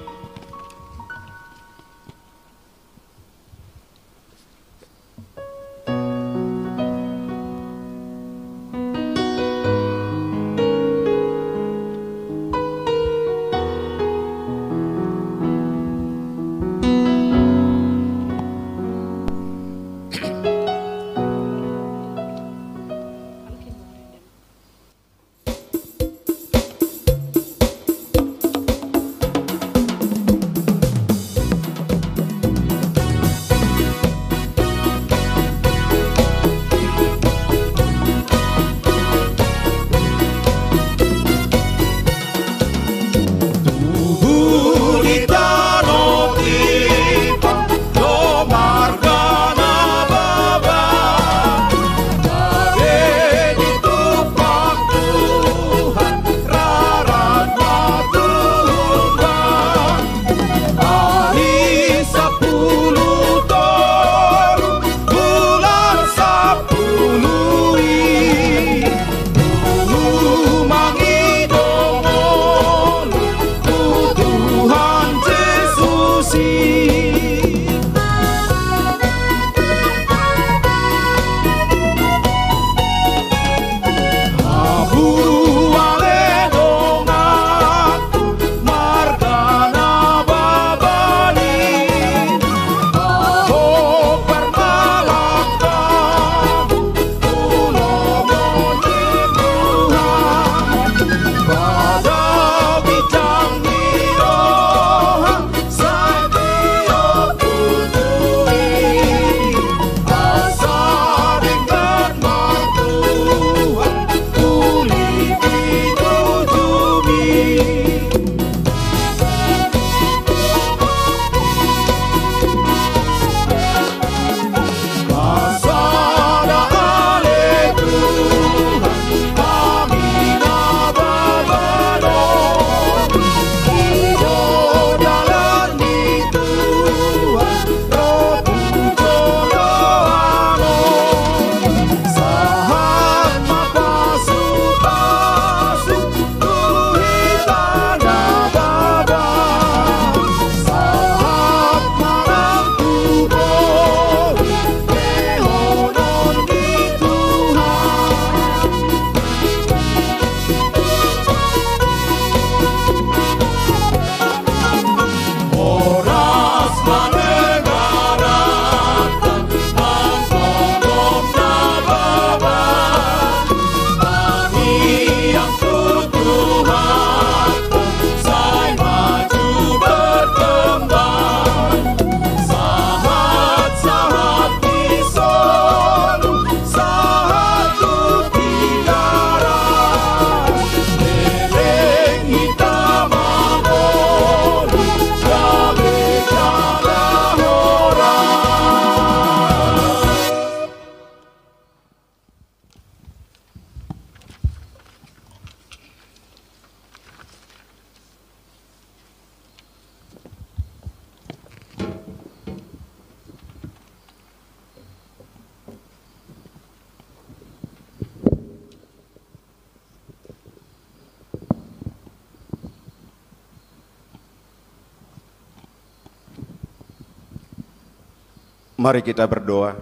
Mari kita berdoa.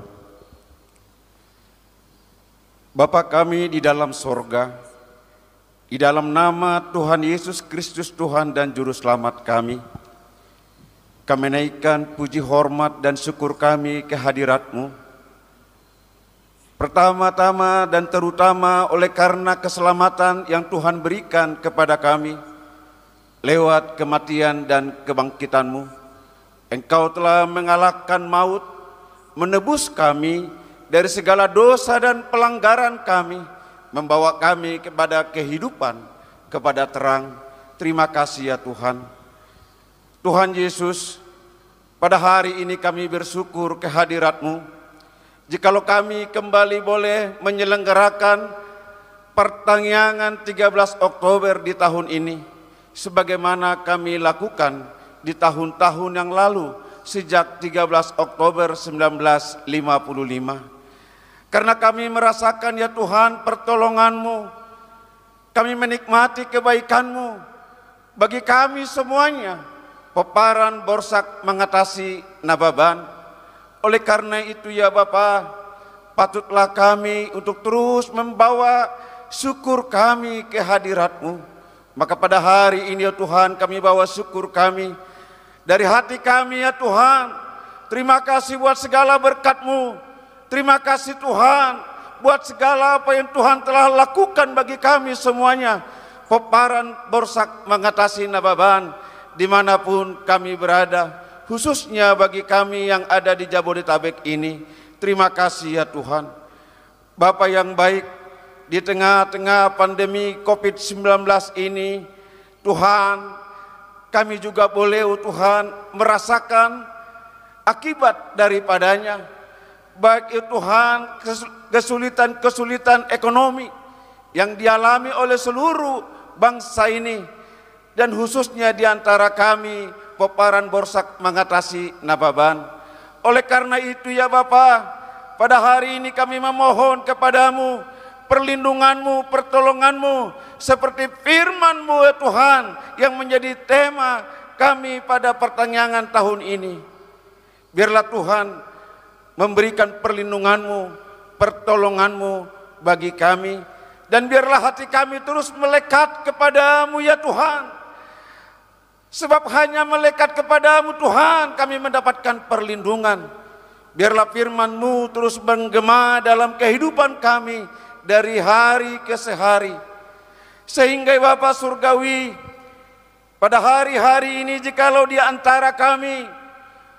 Bapa kami di dalam sorga, di dalam nama Tuhan Yesus Kristus Tuhan dan Juru Selamat kami naikkan puji hormat dan syukur kami ke hadirat-Mu. Pertama-tama dan terutama oleh karena keselamatan yang Tuhan berikan kepada kami lewat kematian dan kebangkitan-Mu. Engkau telah mengalahkan maut, menebus kami dari segala dosa dan pelanggaran kami, membawa kami kepada kehidupan, kepada terang. Terima kasih ya Tuhan. Tuhan Yesus, pada hari ini kami bersyukur kehadirat-Mu. Jikalau kami kembali boleh menyelenggarakan pertanyaan 13 Oktober di tahun ini, sebagaimana kami lakukan di tahun-tahun yang lalu sejak 13 Oktober 1955. Karena kami merasakan ya Tuhan pertolongan-Mu, kami menikmati kebaikan-Mu bagi kami semuanya. Peparan Borsak mengatasi Nababan. Oleh karena itu ya Bapa, patutlah kami untuk terus membawa syukur kami ke hadirat-Mu. Maka pada hari ini ya Tuhan, kami bawa syukur kami dari hati kami ya Tuhan. Terima kasih buat segala berkat-Mu. Terima kasih Tuhan buat segala apa yang Tuhan telah lakukan bagi kami semuanya. Peparan Borsak mengatasi Nababan dimanapun kami berada, khususnya bagi kami yang ada di Jabodetabek ini. Terima kasih ya Tuhan. Bapa yang baik, di tengah-tengah pandemi COVID-19 ini, Tuhan, kami juga boleh Tuhan merasakan akibat daripadanya. Baik itu Tuhan kesulitan-kesulitan ekonomi yang dialami oleh seluruh bangsa ini, dan khususnya di antara kami Peparan Borsak mengatasi Nababan. Oleh karena itu ya Bapa, pada hari ini kami memohon kepadamu perlindungan-Mu, pertolongan-Mu, seperti firman-Mu ya Tuhan yang menjadi tema kami pada pertanyaan tahun ini. Biarlah Tuhan memberikan perlindungan-Mu, pertolongan-Mu bagi kami, dan biarlah hati kami terus melekat kepadamu ya Tuhan. Sebab hanya melekat kepadamu Tuhan kami mendapatkan perlindungan. Biarlah firman-Mu terus menggema dalam kehidupan kami dari hari ke hari. Sehingga Bapa Surgawi, pada hari-hari ini jikalau di antara kami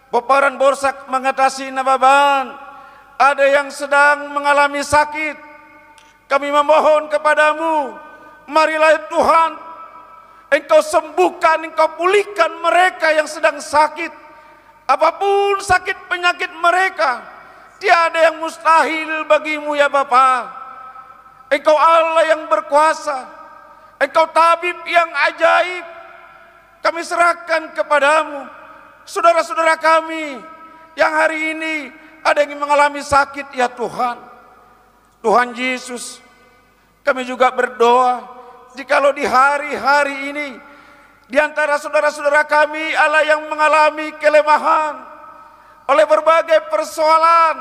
Peparan Borsak mengatasi Nababan ada yang sedang mengalami sakit, kami memohon kepadamu, marilah Tuhan, Engkau sembuhkan, Engkau pulihkan mereka yang sedang sakit. Apapun sakit penyakit mereka, tiada yang mustahil bagimu ya Bapa. Engkau Allah yang berkuasa, Engkau tabib yang ajaib. Kami serahkan kepadamu saudara-saudara kami yang hari ini ada yang mengalami sakit ya Tuhan. Tuhan Yesus, kami juga berdoa jikalau di hari-hari ini di antara saudara-saudara kami Allah yang mengalami kelemahan oleh berbagai persoalan,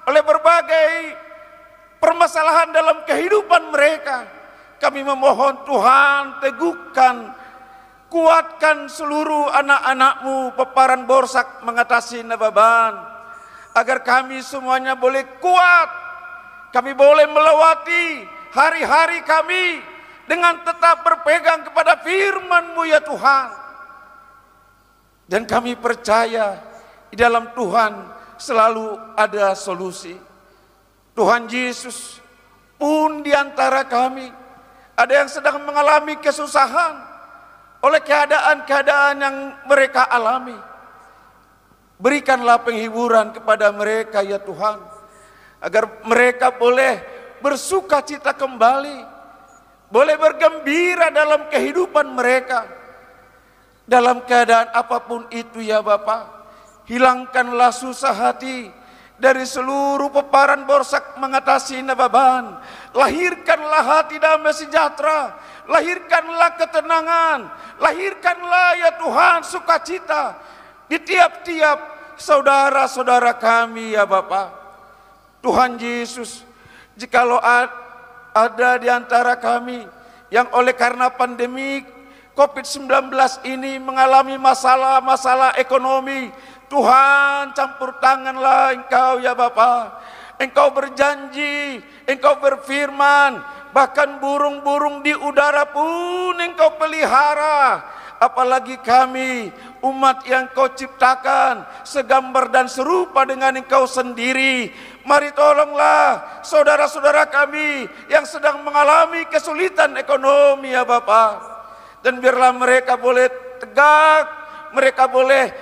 oleh berbagai permasalahan dalam kehidupan mereka, kami memohon Tuhan teguhkan, kuatkan seluruh anak-anak-Mu Peparan Borsak mengatasi Nababan, agar kami semuanya boleh kuat, kami boleh melewati hari-hari kami dengan tetap berpegang kepada firman-Mu ya Tuhan. Dan kami percaya di dalam Tuhan selalu ada solusi. Tuhan Yesus, pun di antara kami ada yang sedang mengalami kesusahan oleh keadaan-keadaan yang mereka alami, berikanlah penghiburan kepada mereka ya Tuhan, agar mereka boleh bersuka cita kembali, boleh bergembira dalam kehidupan mereka. Dalam keadaan apapun itu ya Bapa, hilangkanlah susah hati dari seluruh Peparan Borsak mengatasi Nababan. Lahirkanlah hati damai sejahtera, lahirkanlah ketenangan, lahirkanlah ya Tuhan sukacita di tiap-tiap saudara-saudara kami ya Bapa. Tuhan Yesus, jikalau ada di antara kami yang oleh karena pandemi COVID-19 ini mengalami masalah-masalah ekonomi, Tuhan campur tanganlah Engkau ya Bapa. Engkau berjanji, Engkau berfirman, bahkan burung-burung di udara pun Engkau pelihara. Apalagi kami, umat yang Kau ciptakan, segambar dan serupa dengan Engkau sendiri. Mari tolonglah saudara-saudara kami yang sedang mengalami kesulitan ekonomi ya Bapa. Dan biarlah mereka boleh tegak, mereka boleh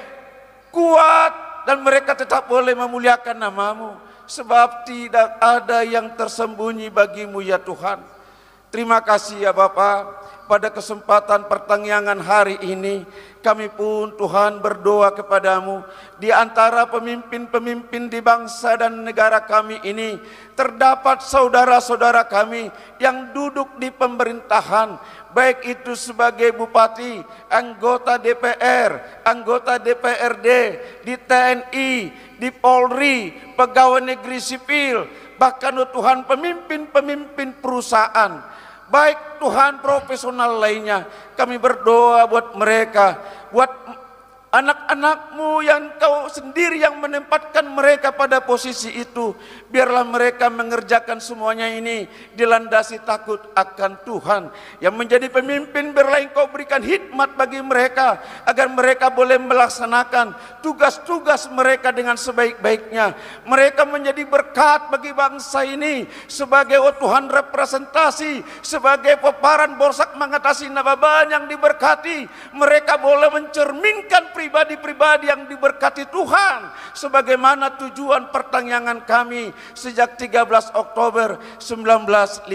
kuat, dan mereka tetap boleh memuliakan nama-Mu. Sebab tidak ada yang tersembunyi bagi-Mu ya Tuhan. Terima kasih ya Bapa. Pada kesempatan pertanggihan hari ini, kami pun Tuhan berdoa kepadamu, di antara pemimpin-pemimpin di bangsa dan negara kami ini, terdapat saudara-saudara kami yang duduk di pemerintahan, baik itu sebagai bupati, anggota DPR, anggota DPRD, di TNI, di Polri, pegawai negeri sipil, bahkan Tuhan pemimpin-pemimpin perusahaan, baik Tuhan profesional lainnya. Kami berdoa buat mereka, buat anak-anak-Mu yang Kau sendiri yang menempatkan mereka pada posisi itu. Biarlah mereka mengerjakan semuanya ini dilandasi takut akan Tuhan. Yang menjadi pemimpin, biarlah Engkau berikan hikmat bagi mereka, agar mereka boleh melaksanakan tugas-tugas mereka dengan sebaik-baiknya. Mereka menjadi berkat bagi bangsa ini, sebagai Tuhan representasi, sebagai peparan Borsak mengatasi Nababan yang diberkati. Mereka boleh mencerminkan pribadi-pribadi yang diberkati Tuhan, sebagaimana tujuan pertanggihan kami sejak 13 Oktober 1955.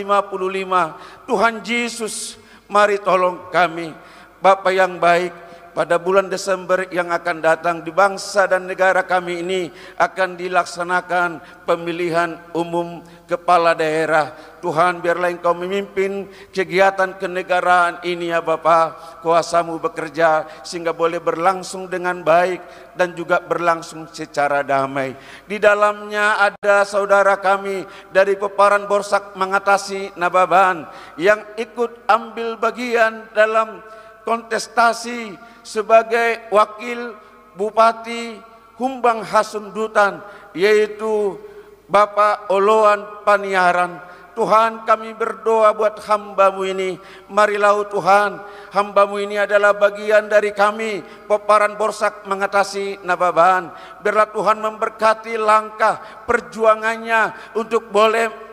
Tuhan Yesus, mari tolong kami. Bapa yang baik, pada bulan Desember yang akan datang di bangsa dan negara kami ini akan dilaksanakan pemilihan umum kepala daerah. Tuhan, biarlah Engkau memimpin kegiatan kenegaraan ini ya Bapa. Kuasa-Mu bekerja sehingga boleh berlangsung dengan baik dan juga berlangsung secara damai. Di dalamnya ada saudara kami dari peparan Borsak mengatasi Nababan yang ikut ambil bagian dalam kontestasi sebagai wakil Bupati Humbang Hasundutan, yaitu Bapak Oloan Paniaran. Tuhan, kami berdoa buat hamba-Mu ini. Marilah Tuhan, hamba-Mu ini adalah bagian dari kami, peparan Borsak mengatasi Nababan. Biarlah Tuhan memberkati langkah perjuangannya untuk boleh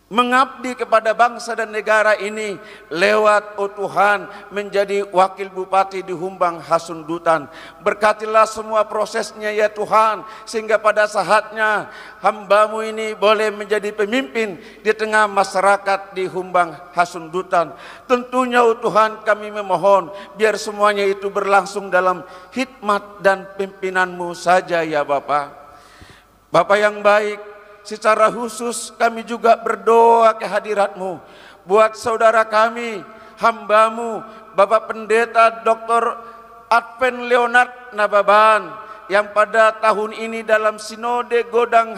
mengabdi kepada bangsa dan negara ini lewat Tuhan menjadi wakil bupati di Humbang Hasundutan. Berkatilah semua prosesnya ya Tuhan, sehingga pada saatnya hamba-Mu ini boleh menjadi pemimpin di tengah masyarakat di Humbang Hasundutan. Tentunya Tuhan, kami memohon biar semuanya itu berlangsung dalam hikmat dan pimpinan-Mu saja ya Bapa. Bapa yang baik, secara khusus kami juga berdoa kehadirat-Mu buat saudara kami, hamba-Mu, Bapak Pendeta Dr. Advent Leonard Nababan, yang pada tahun ini dalam Sinode Godang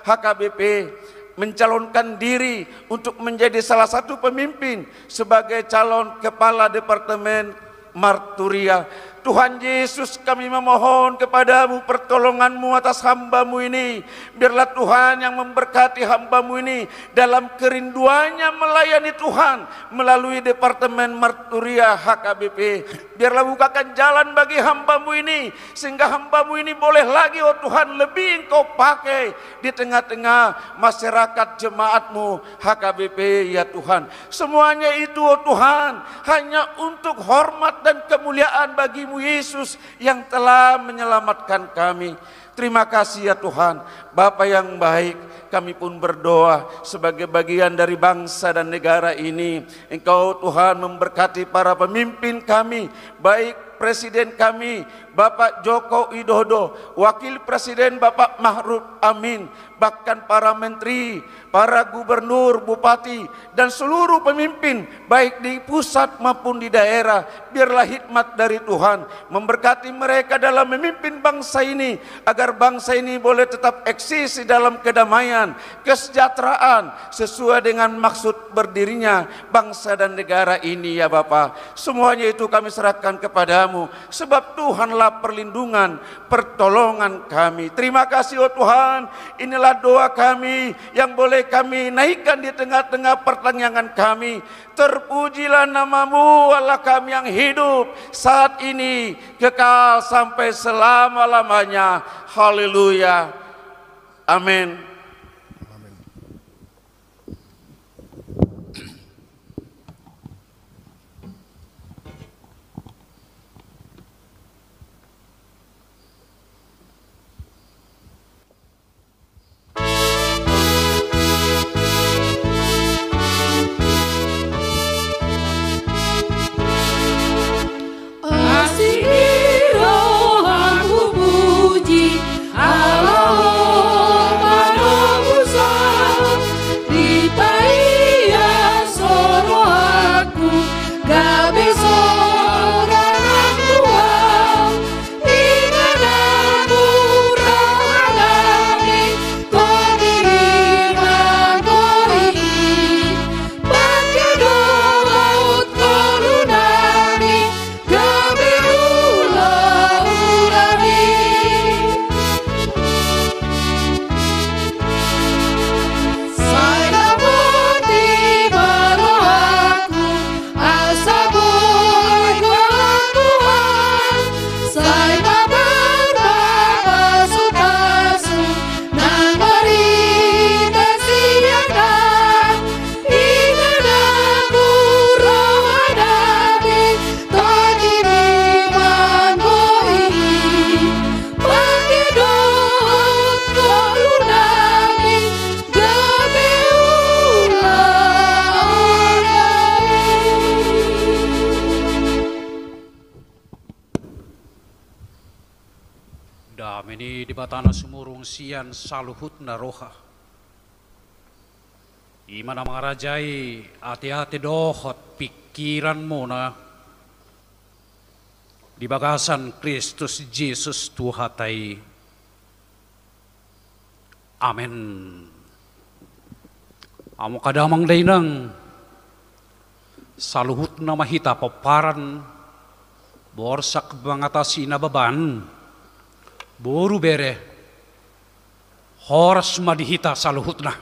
HKBP mencalonkan diri untuk menjadi salah satu pemimpin sebagai calon kepala Departemen Marturia. Tuhan Yesus, kami memohon kepadamu pertolongan-Mu atas hamba-Mu ini. Biarlah Tuhan yang memberkati hamba-Mu ini dalam kerinduannya melayani Tuhan melalui Departemen Marturia HKBP. Biarlah bukakan jalan bagi hamba-Mu ini, sehingga hamba-Mu ini boleh lagi Tuhan lebih Engkau pakai di tengah-tengah masyarakat jemaat-Mu HKBP ya Tuhan. Semuanya itu Tuhan hanya untuk hormat dan kemuliaan bagi-Mu Yesus yang telah menyelamatkan kami. Terima kasih ya Tuhan. Bapa yang baik, kami pun berdoa sebagai bagian dari bangsa dan negara ini. Engkau Tuhan memberkati para pemimpin kami, baik Presiden kami Bapak Joko Widodo, Wakil Presiden Bapak Ma'ruf Amin, bahkan para menteri, para gubernur, bupati, dan seluruh pemimpin baik di pusat maupun di daerah. Biarlah hikmat dari Tuhan memberkati mereka dalam memimpin bangsa ini, agar bangsa ini boleh tetap eksis di dalam kedamaian, kesejahteraan, sesuai dengan maksud berdirinya bangsa dan negara ini ya Bapa. Semuanya itu kami serahkan kepada kepadamu, sebab Tuhanlah perlindungan, pertolongan kami. Terima kasih, oh Tuhan, inilah doa kami yang boleh kami naikkan di tengah-tengah pertanyaan kami. Terpujilah namamu, Allah kami yang hidup saat ini, kekal sampai selama-lamanya. Haleluya. Amin. Damini di batana sumurung sian saluhutna roha. Imana mangarajai hati-hati dohot pikiranmu na. Di bagasan Kristus Yesus Tuhatai. Amin. Amo kadamang dainang saluhutna mahita paparan borsak mengatasi na beban. Boru bere horas madihita saluhutna.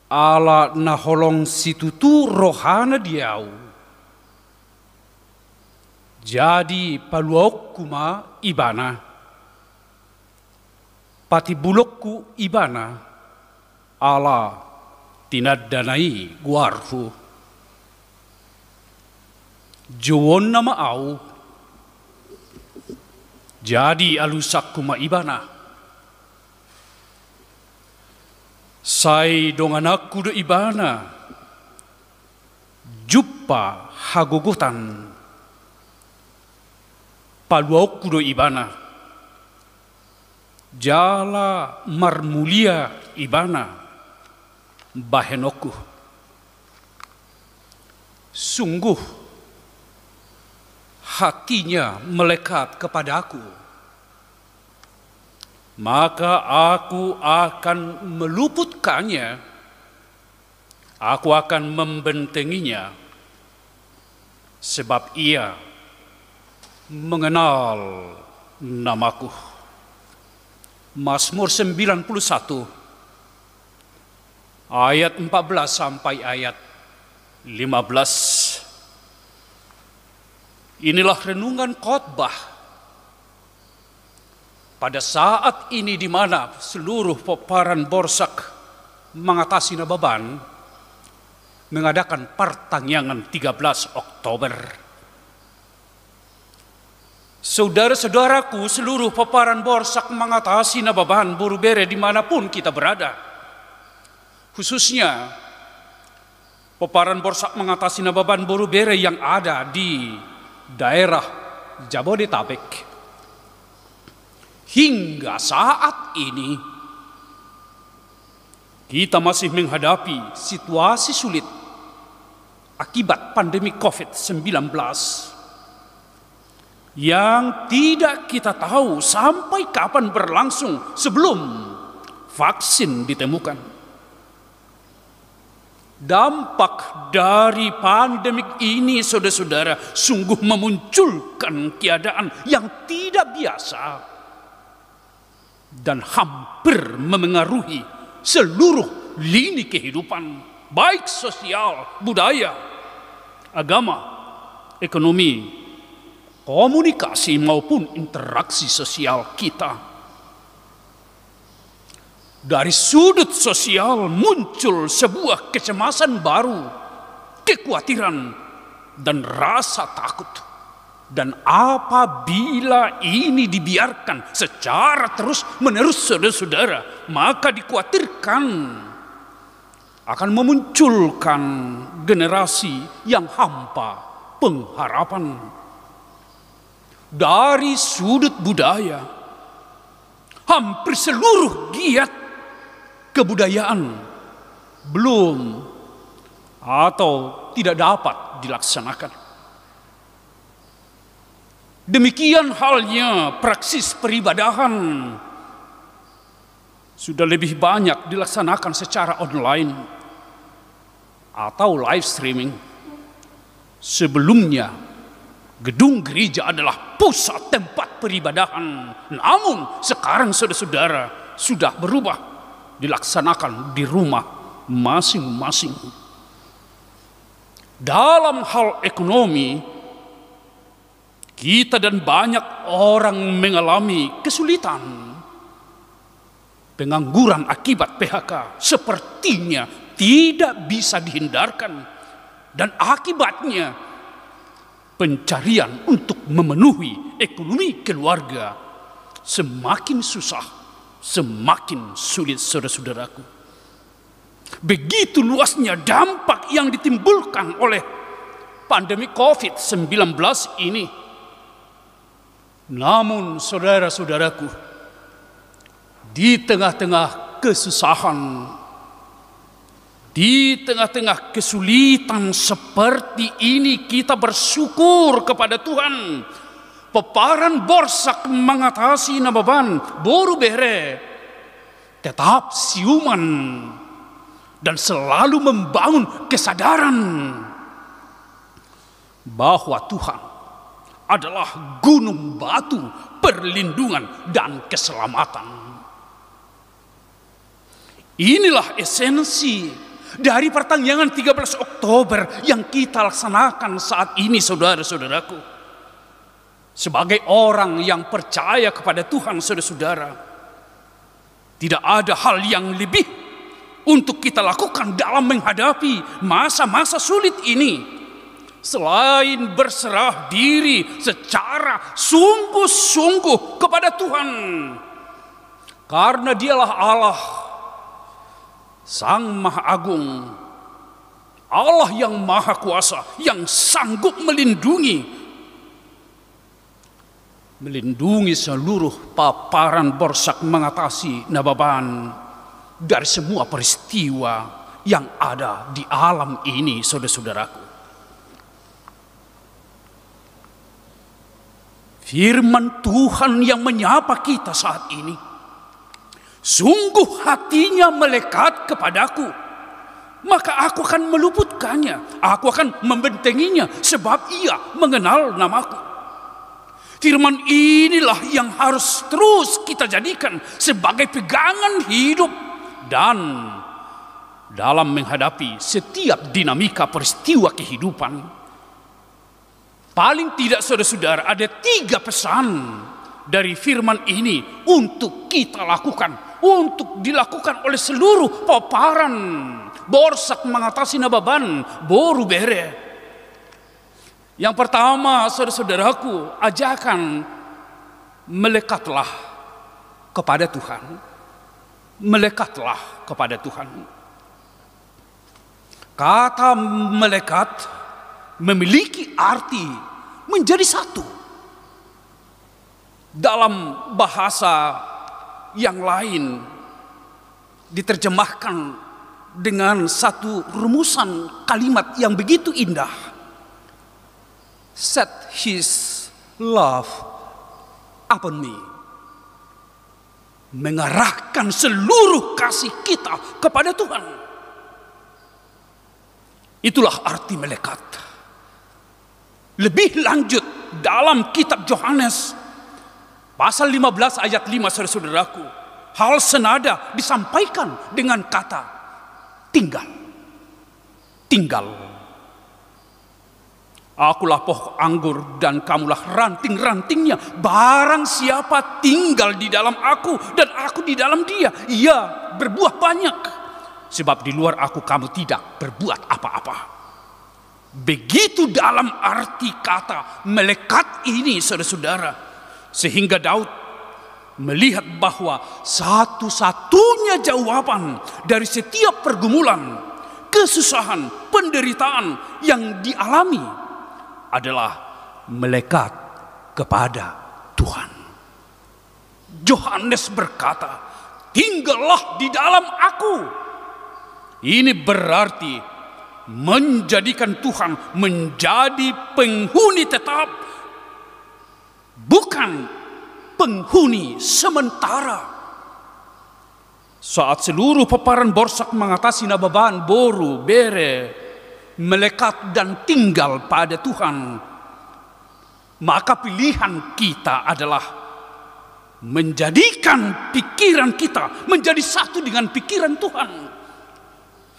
Ala naholong situtu rohana diau. Jadi paluokku ma ibana. Pati bulokku ibana. Ala tinaddanai guarfu. Juwon nama au. Jadi alusakku ma ibana. Sai donganakku do ibana. Juppa hagugutan. Paluokku do ibana. Jala marmulia ibana. Bahenoku, sungguh hatinya melekat kepadaku, maka aku akan meluputkannya, aku akan membentenginya, sebab ia mengenal namaku. Mazmur 91 ayat 14 sampai ayat 15. Inilah renungan khotbah pada saat ini di mana seluruh peparan Borsak mengatasi beban mengadakan pertanyaan 13 Oktober. Saudara-saudaraku, seluruh peparan Borsak mengatasi beban buru bere dimanapun kita berada. Khususnya peparan Borsak mengatasi beban buru bere yang ada di daerah Jabodetabek. Hingga saat ini kita masih menghadapi situasi sulit akibat pandemi COVID-19 yang tidak kita tahu sampai kapan berlangsung sebelum vaksin ditemukan. Dampak dari pandemik ini, saudara-saudara, sungguh memunculkan keadaan yang tidak biasa dan hampir memengaruhi seluruh lini kehidupan, baik sosial, budaya, agama, ekonomi, komunikasi maupun interaksi sosial kita. Dari sudut sosial muncul sebuah kecemasan baru, kekhawatiran dan rasa takut. Dan apabila ini dibiarkan secara terus-menerus, saudara-saudara, maka dikhawatirkan akan memunculkan generasi yang hampa pengharapan. Dari sudut budaya, hampir seluruh giat kebudayaan belum atau tidak dapat dilaksanakan. Demikian halnya praksis peribadahan sudah lebih banyak dilaksanakan secara online atau live streaming. Sebelumnya, gedung gereja adalah pusat tempat peribadahan. Namun sekarang saudara-saudara sudah berubah, dilaksanakan di rumah masing-masing. Dalam hal ekonomi, kita dan banyak orang mengalami kesulitan. Pengangguran akibat PHK sepertinya tidak bisa dihindarkan, dan akibatnya pencarian untuk memenuhi ekonomi keluarga semakin susah, semakin sulit, saudara-saudaraku. Begitu luasnya dampak yang ditimbulkan oleh pandemi COVID-19 ini. Namun saudara-saudaraku, di tengah-tengah kesusahan, di tengah-tengah kesulitan seperti ini, kita bersyukur kepada Tuhan. Peparan Borsak mengatasi Nababan Boru Bere tetap siuman dan selalu membangun kesadaran bahwa Tuhan adalah gunung batu perlindungan dan keselamatan. Inilah esensi dari pertanggal 13 Oktober yang kita laksanakan saat ini, saudara-saudaraku. Sebagai orang yang percaya kepada Tuhan, saudara-saudara, tidak ada hal yang lebih untuk kita lakukan dalam menghadapi masa-masa sulit ini selain berserah diri secara sungguh-sungguh kepada Tuhan. Karena Dialah Allah, Sang Maha Agung, Allah yang Maha Kuasa, yang sanggup melindungi seluruh paparan Borsak mengatasi Nababan dari semua peristiwa yang ada di alam ini, saudara-saudaraku. Firman Tuhan yang menyapa kita saat ini, sungguh hatinya melekat kepadaku, maka aku akan meluputkannya, aku akan membentenginya, sebab ia mengenal namaku. Firman inilah yang harus terus kita jadikan sebagai pegangan hidup dan dalam menghadapi setiap dinamika peristiwa kehidupan. Paling tidak, saudara-saudara, ada 3 pesan dari firman ini untuk kita lakukan, untuk dilakukan oleh seluruh paparan Borsak mengatasi Nababan Boru Bere. Yang pertama, saudara-saudaraku, ajakan melekatlah kepada Tuhan. Melekatlah kepada Tuhan. Kata melekat memiliki arti menjadi satu. Dalam bahasa yang lain diterjemahkan dengan satu rumusan kalimat yang begitu indah. Set His love upon me. Mengarahkan seluruh kasih kita kepada Tuhan. Itulah arti melekat. Lebih lanjut dalam kitab Yohanes pasal 15 ayat 5, saudara-saudaraku, hal senada disampaikan dengan kata tinggal. Tinggal. Akulah pohon anggur dan kamulah ranting-rantingnya. Barang siapa tinggal di dalam aku dan aku di dalam dia, ia berbuah banyak. Sebab di luar aku kamu tidak berbuat apa-apa. Begitu dalam arti kata melekat ini, saudara-saudara. Sehingga Daud melihat bahwa satu-satunya jawaban dari setiap pergumulan, kesusahan, penderitaan yang dialami adalah melekat kepada Tuhan. Yohanes berkata, tinggallah di dalam aku. Ini berarti menjadikan Tuhan menjadi penghuni tetap, bukan penghuni sementara. Saat seluruh peparan Borsak mengatasi Nababan, Boru, Bere melekat dan tinggal pada Tuhan, maka pilihan kita adalah menjadikan pikiran kita menjadi satu dengan pikiran Tuhan,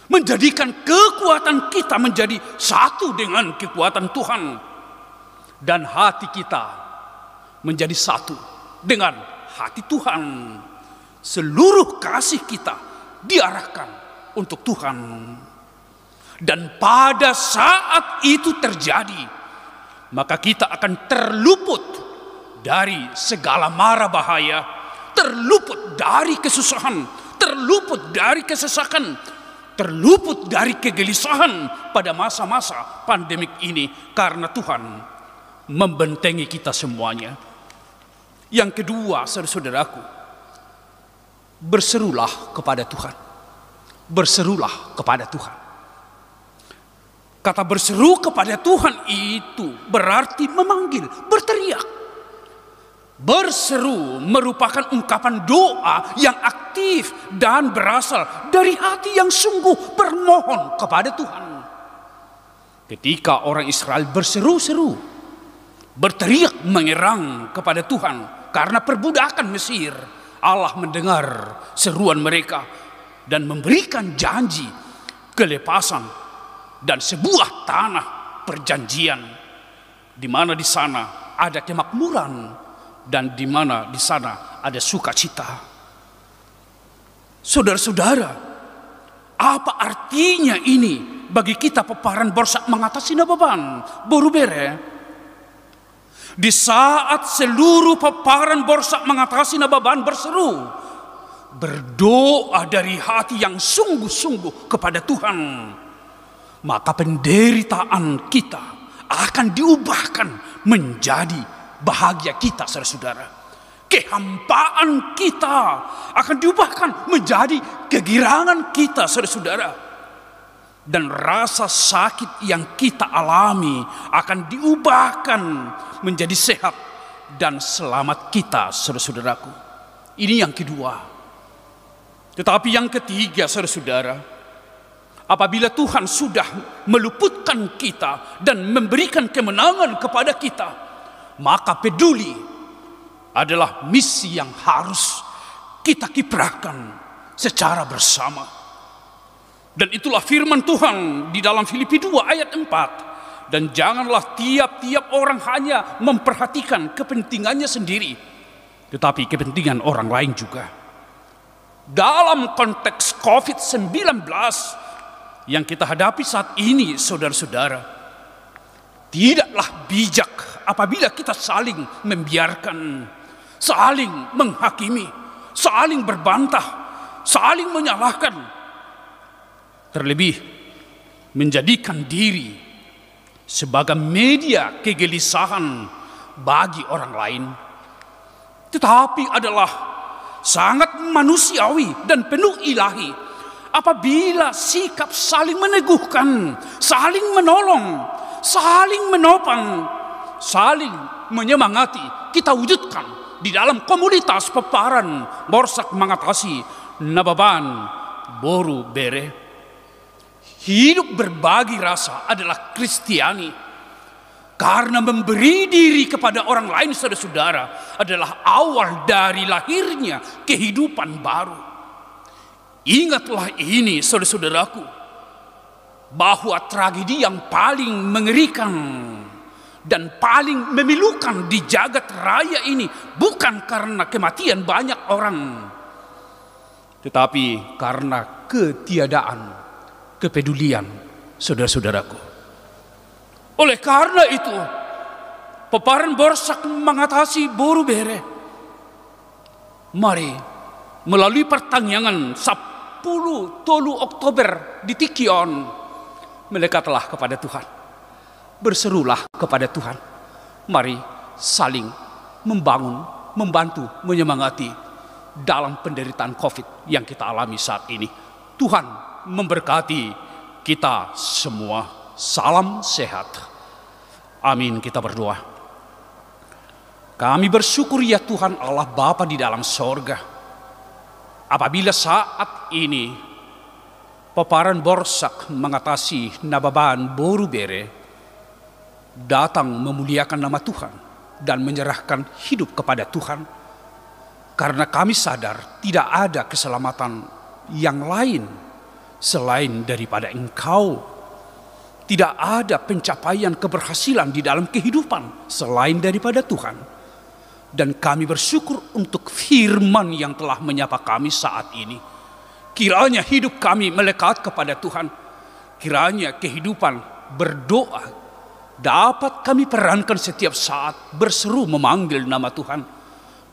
menjadikan kekuatan kita menjadi satu dengan kekuatan Tuhan, dan hati kita menjadi satu dengan hati Tuhan. Seluruh kasih kita diarahkan untuk Tuhan. Dan pada saat itu terjadi, maka kita akan terluput dari segala mara bahaya, terluput dari kesusahan, terluput dari kesesakan, terluput dari kegelisahan pada masa-masa pandemik ini, karena Tuhan membentengi kita semuanya. Yang kedua, saudara-saudaraku, berserulah kepada Tuhan. Berserulah kepada Tuhan. Kata berseru kepada Tuhan itu berarti memanggil, berteriak. Berseru merupakan ungkapan doa yang aktif dan berasal dari hati yang sungguh bermohon kepada Tuhan. Ketika orang Israel berseru-seru, berteriak mengerang kepada Tuhan karena perbudakan Mesir, Allah mendengar seruan mereka dan memberikan janji kelepasan dan sebuah tanah perjanjian, di mana di sana ada kemakmuran dan di mana di sana ada sukacita. Saudara-saudara, apa artinya ini bagi kita peparan Borsak mengatasi Nababan, Boru, Bere? Di saat seluruh peparan Borsak mengatasi Nababan berseru, berdoa dari hati yang sungguh-sungguh kepada Tuhan, maka penderitaan kita akan diubahkan menjadi bahagia kita, saudara-saudara. Kehampaan kita akan diubahkan menjadi kegirangan kita, saudara-saudara. Dan rasa sakit yang kita alami akan diubahkan menjadi sehat dan selamat kita, saudara-saudaraku. Ini yang kedua. Tetapi yang ketiga, saudara-saudara, apabila Tuhan sudah meluputkan kita dan memberikan kemenangan kepada kita, maka peduli adalah misi yang harus kita kiprahkan secara bersama. Dan itulah firman Tuhan di dalam Filipi 2 ayat 4. Dan janganlah tiap-tiap orang hanya memperhatikan kepentingannya sendiri, tetapi kepentingan orang lain juga. Dalam konteks COVID-19 yang kita hadapi saat ini, saudara-saudara, tidaklah bijak apabila kita saling membiarkan, saling menghakimi, saling berbantah, saling menyalahkan, terlebih menjadikan diri sebagai media kegelisahan bagi orang lain. Tetapi adalah sangat manusiawi dan penuh ilahi apabila sikap saling meneguhkan, saling menolong, saling menopang, saling menyemangati kita wujudkan di dalam komunitas peparan Borsak mengatasi Nababan, Boru, Bere. Hidup berbagi rasa adalah Kristiani. Karena memberi diri kepada orang lain, saudara-saudara, adalah awal dari lahirnya kehidupan baru. Ingatlah ini, saudara-saudaraku, bahwa tragedi yang paling mengerikan dan paling memilukan di jagat raya ini bukan karena kematian banyak orang, tetapi karena ketiadaan kepedulian saudara-saudaraku. Oleh karena itu, peparan Borsak mengatasi boru bere. Mari melalui pertanyaan 10 Oktober di Tikion, melekatlah kepada Tuhan. Berserulah kepada Tuhan. Mari saling membangun, membantu, menyemangati dalam penderitaan COVID yang kita alami saat ini. Tuhan memberkati kita semua. Salam sehat. Amin, kita berdoa. Kami bersyukur ya Tuhan Allah Bapa di dalam sorga. Apabila saat ini peparan Borsak mengatasi Nababan Boru Bere datang memuliakan nama Tuhan dan menyerahkan hidup kepada Tuhan, karena kami sadar tidak ada keselamatan yang lain selain daripada Engkau. Tidak ada pencapaian keberhasilan di dalam kehidupan selain daripada Tuhan. Dan kami bersyukur untuk firman yang telah menyapa kami saat ini. Kiranya hidup kami melekat kepada Tuhan. Kiranya kehidupan berdoa dapat kami perankan setiap saat, berseru memanggil nama Tuhan.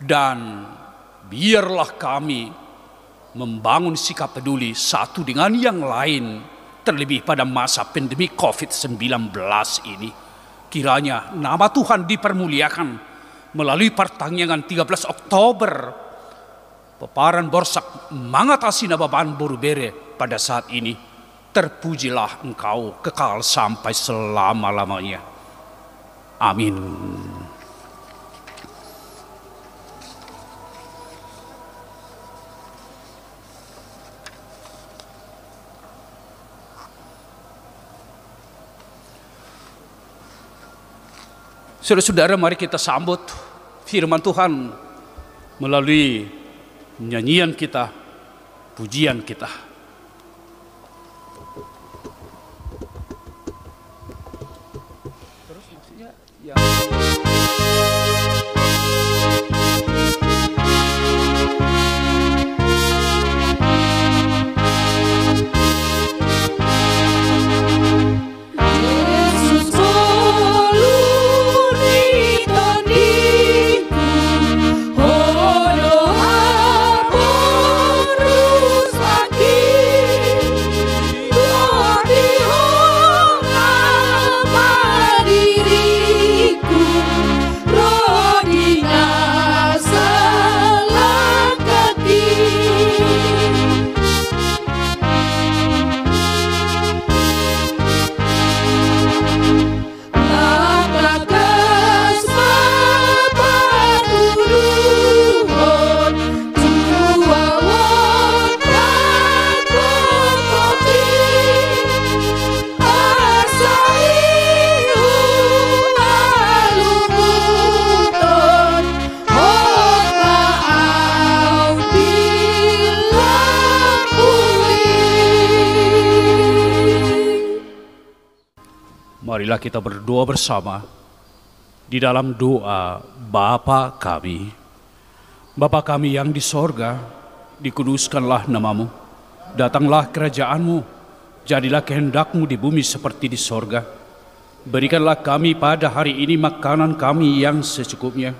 Dan biarlah kami membangun sikap peduli satu dengan yang lain, terlebih pada masa pandemi COVID-19 ini. Kiranya nama Tuhan dipermuliakan melalui pertanyaan 13 Oktober. Peparan Borsak mengatasi Nababan Boru Bere pada saat ini. Terpujilah Engkau kekal sampai selama-lamanya. Amin. Saudara-saudara, mari kita sambut firman Tuhan melalui nyanyian kita, pujian kita. Terus maksudnya ya. Marilah kita berdoa bersama di dalam doa Bapa kami. Bapa kami yang di sorga, dikuduskanlah namamu. Datanglah kerajaanmu, jadilah kehendakmu di bumi seperti di sorga. Berikanlah kami pada hari ini makanan kami yang secukupnya.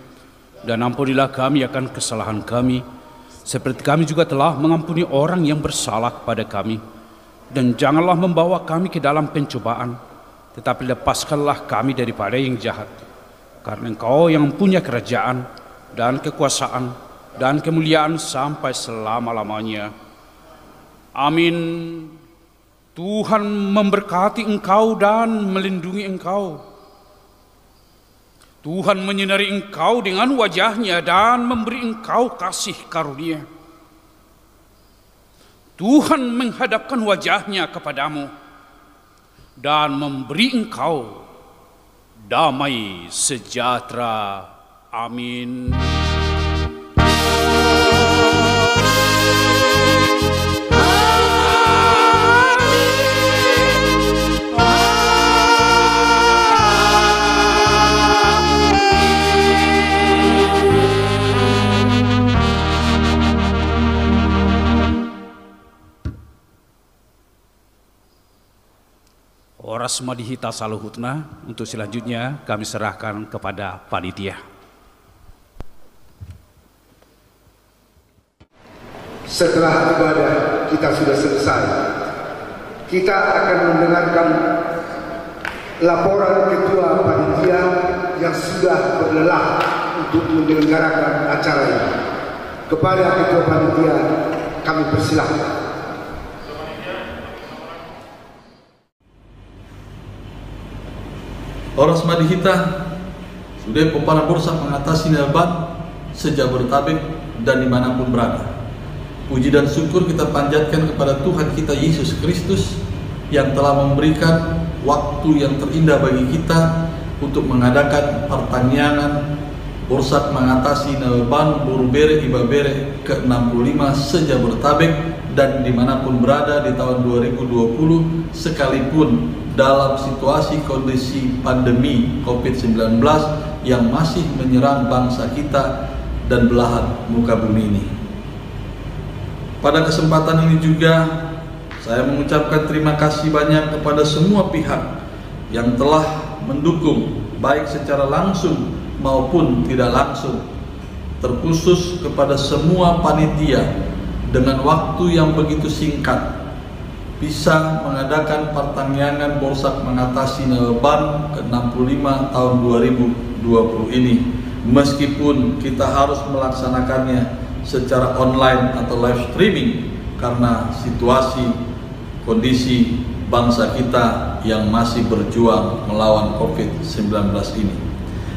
Dan ampunilah kami akan kesalahan kami, seperti kami juga telah mengampuni orang yang bersalah kepada kami. Dan janganlah membawa kami ke dalam pencobaan, tetapi lepaskanlah kami daripada yang jahat. Karena Engkau yang punya kerajaan dan kekuasaan dan kemuliaan sampai selama-lamanya. Amin. Tuhan memberkati engkau dan melindungi engkau. Tuhan menyinari engkau dengan wajahnya dan memberi engkau kasih karunia. Tuhan menghadapkan wajahnya kepadamu dan memberi engkau damai sejahtera. Amin. Horas Madihita Saluhutna. Untuk selanjutnya kami serahkan kepada panitia. Setelah ibadah kita sudah selesai, kita akan mendengarkan laporan ketua panitia yang sudah berlelah untuk menyelenggarakan acara ini. Kepada ketua panitia kami persilahkan. Horas Madihita, sudah Peparang Borsak mengatasi Naban sejabodetabek dan dimanapun berada. Puji dan syukur kita panjatkan kepada Tuhan kita Yesus Kristus yang telah memberikan waktu yang terindah bagi kita untuk mengadakan pertanyaan Borsak mengatasi Naban Borubere Ibabere ke-65 sejabodetabek dan dimanapun berada di tahun 2020, sekalipun dalam situasi kondisi pandemi COVID-19 yang masih menyerang bangsa kita dan belahan muka bumi ini. Pada kesempatan ini juga saya mengucapkan terima kasih banyak kepada semua pihak yang telah mendukung baik secara langsung maupun tidak langsung, terkhusus kepada semua panitia dengan waktu yang begitu singkat bisa mengadakan pertanyaan Borsak mengatasi Naban ke-65 tahun 2020 ini, meskipun kita harus melaksanakannya secara online atau live streaming karena situasi kondisi bangsa kita yang masih berjuang melawan COVID-19 ini.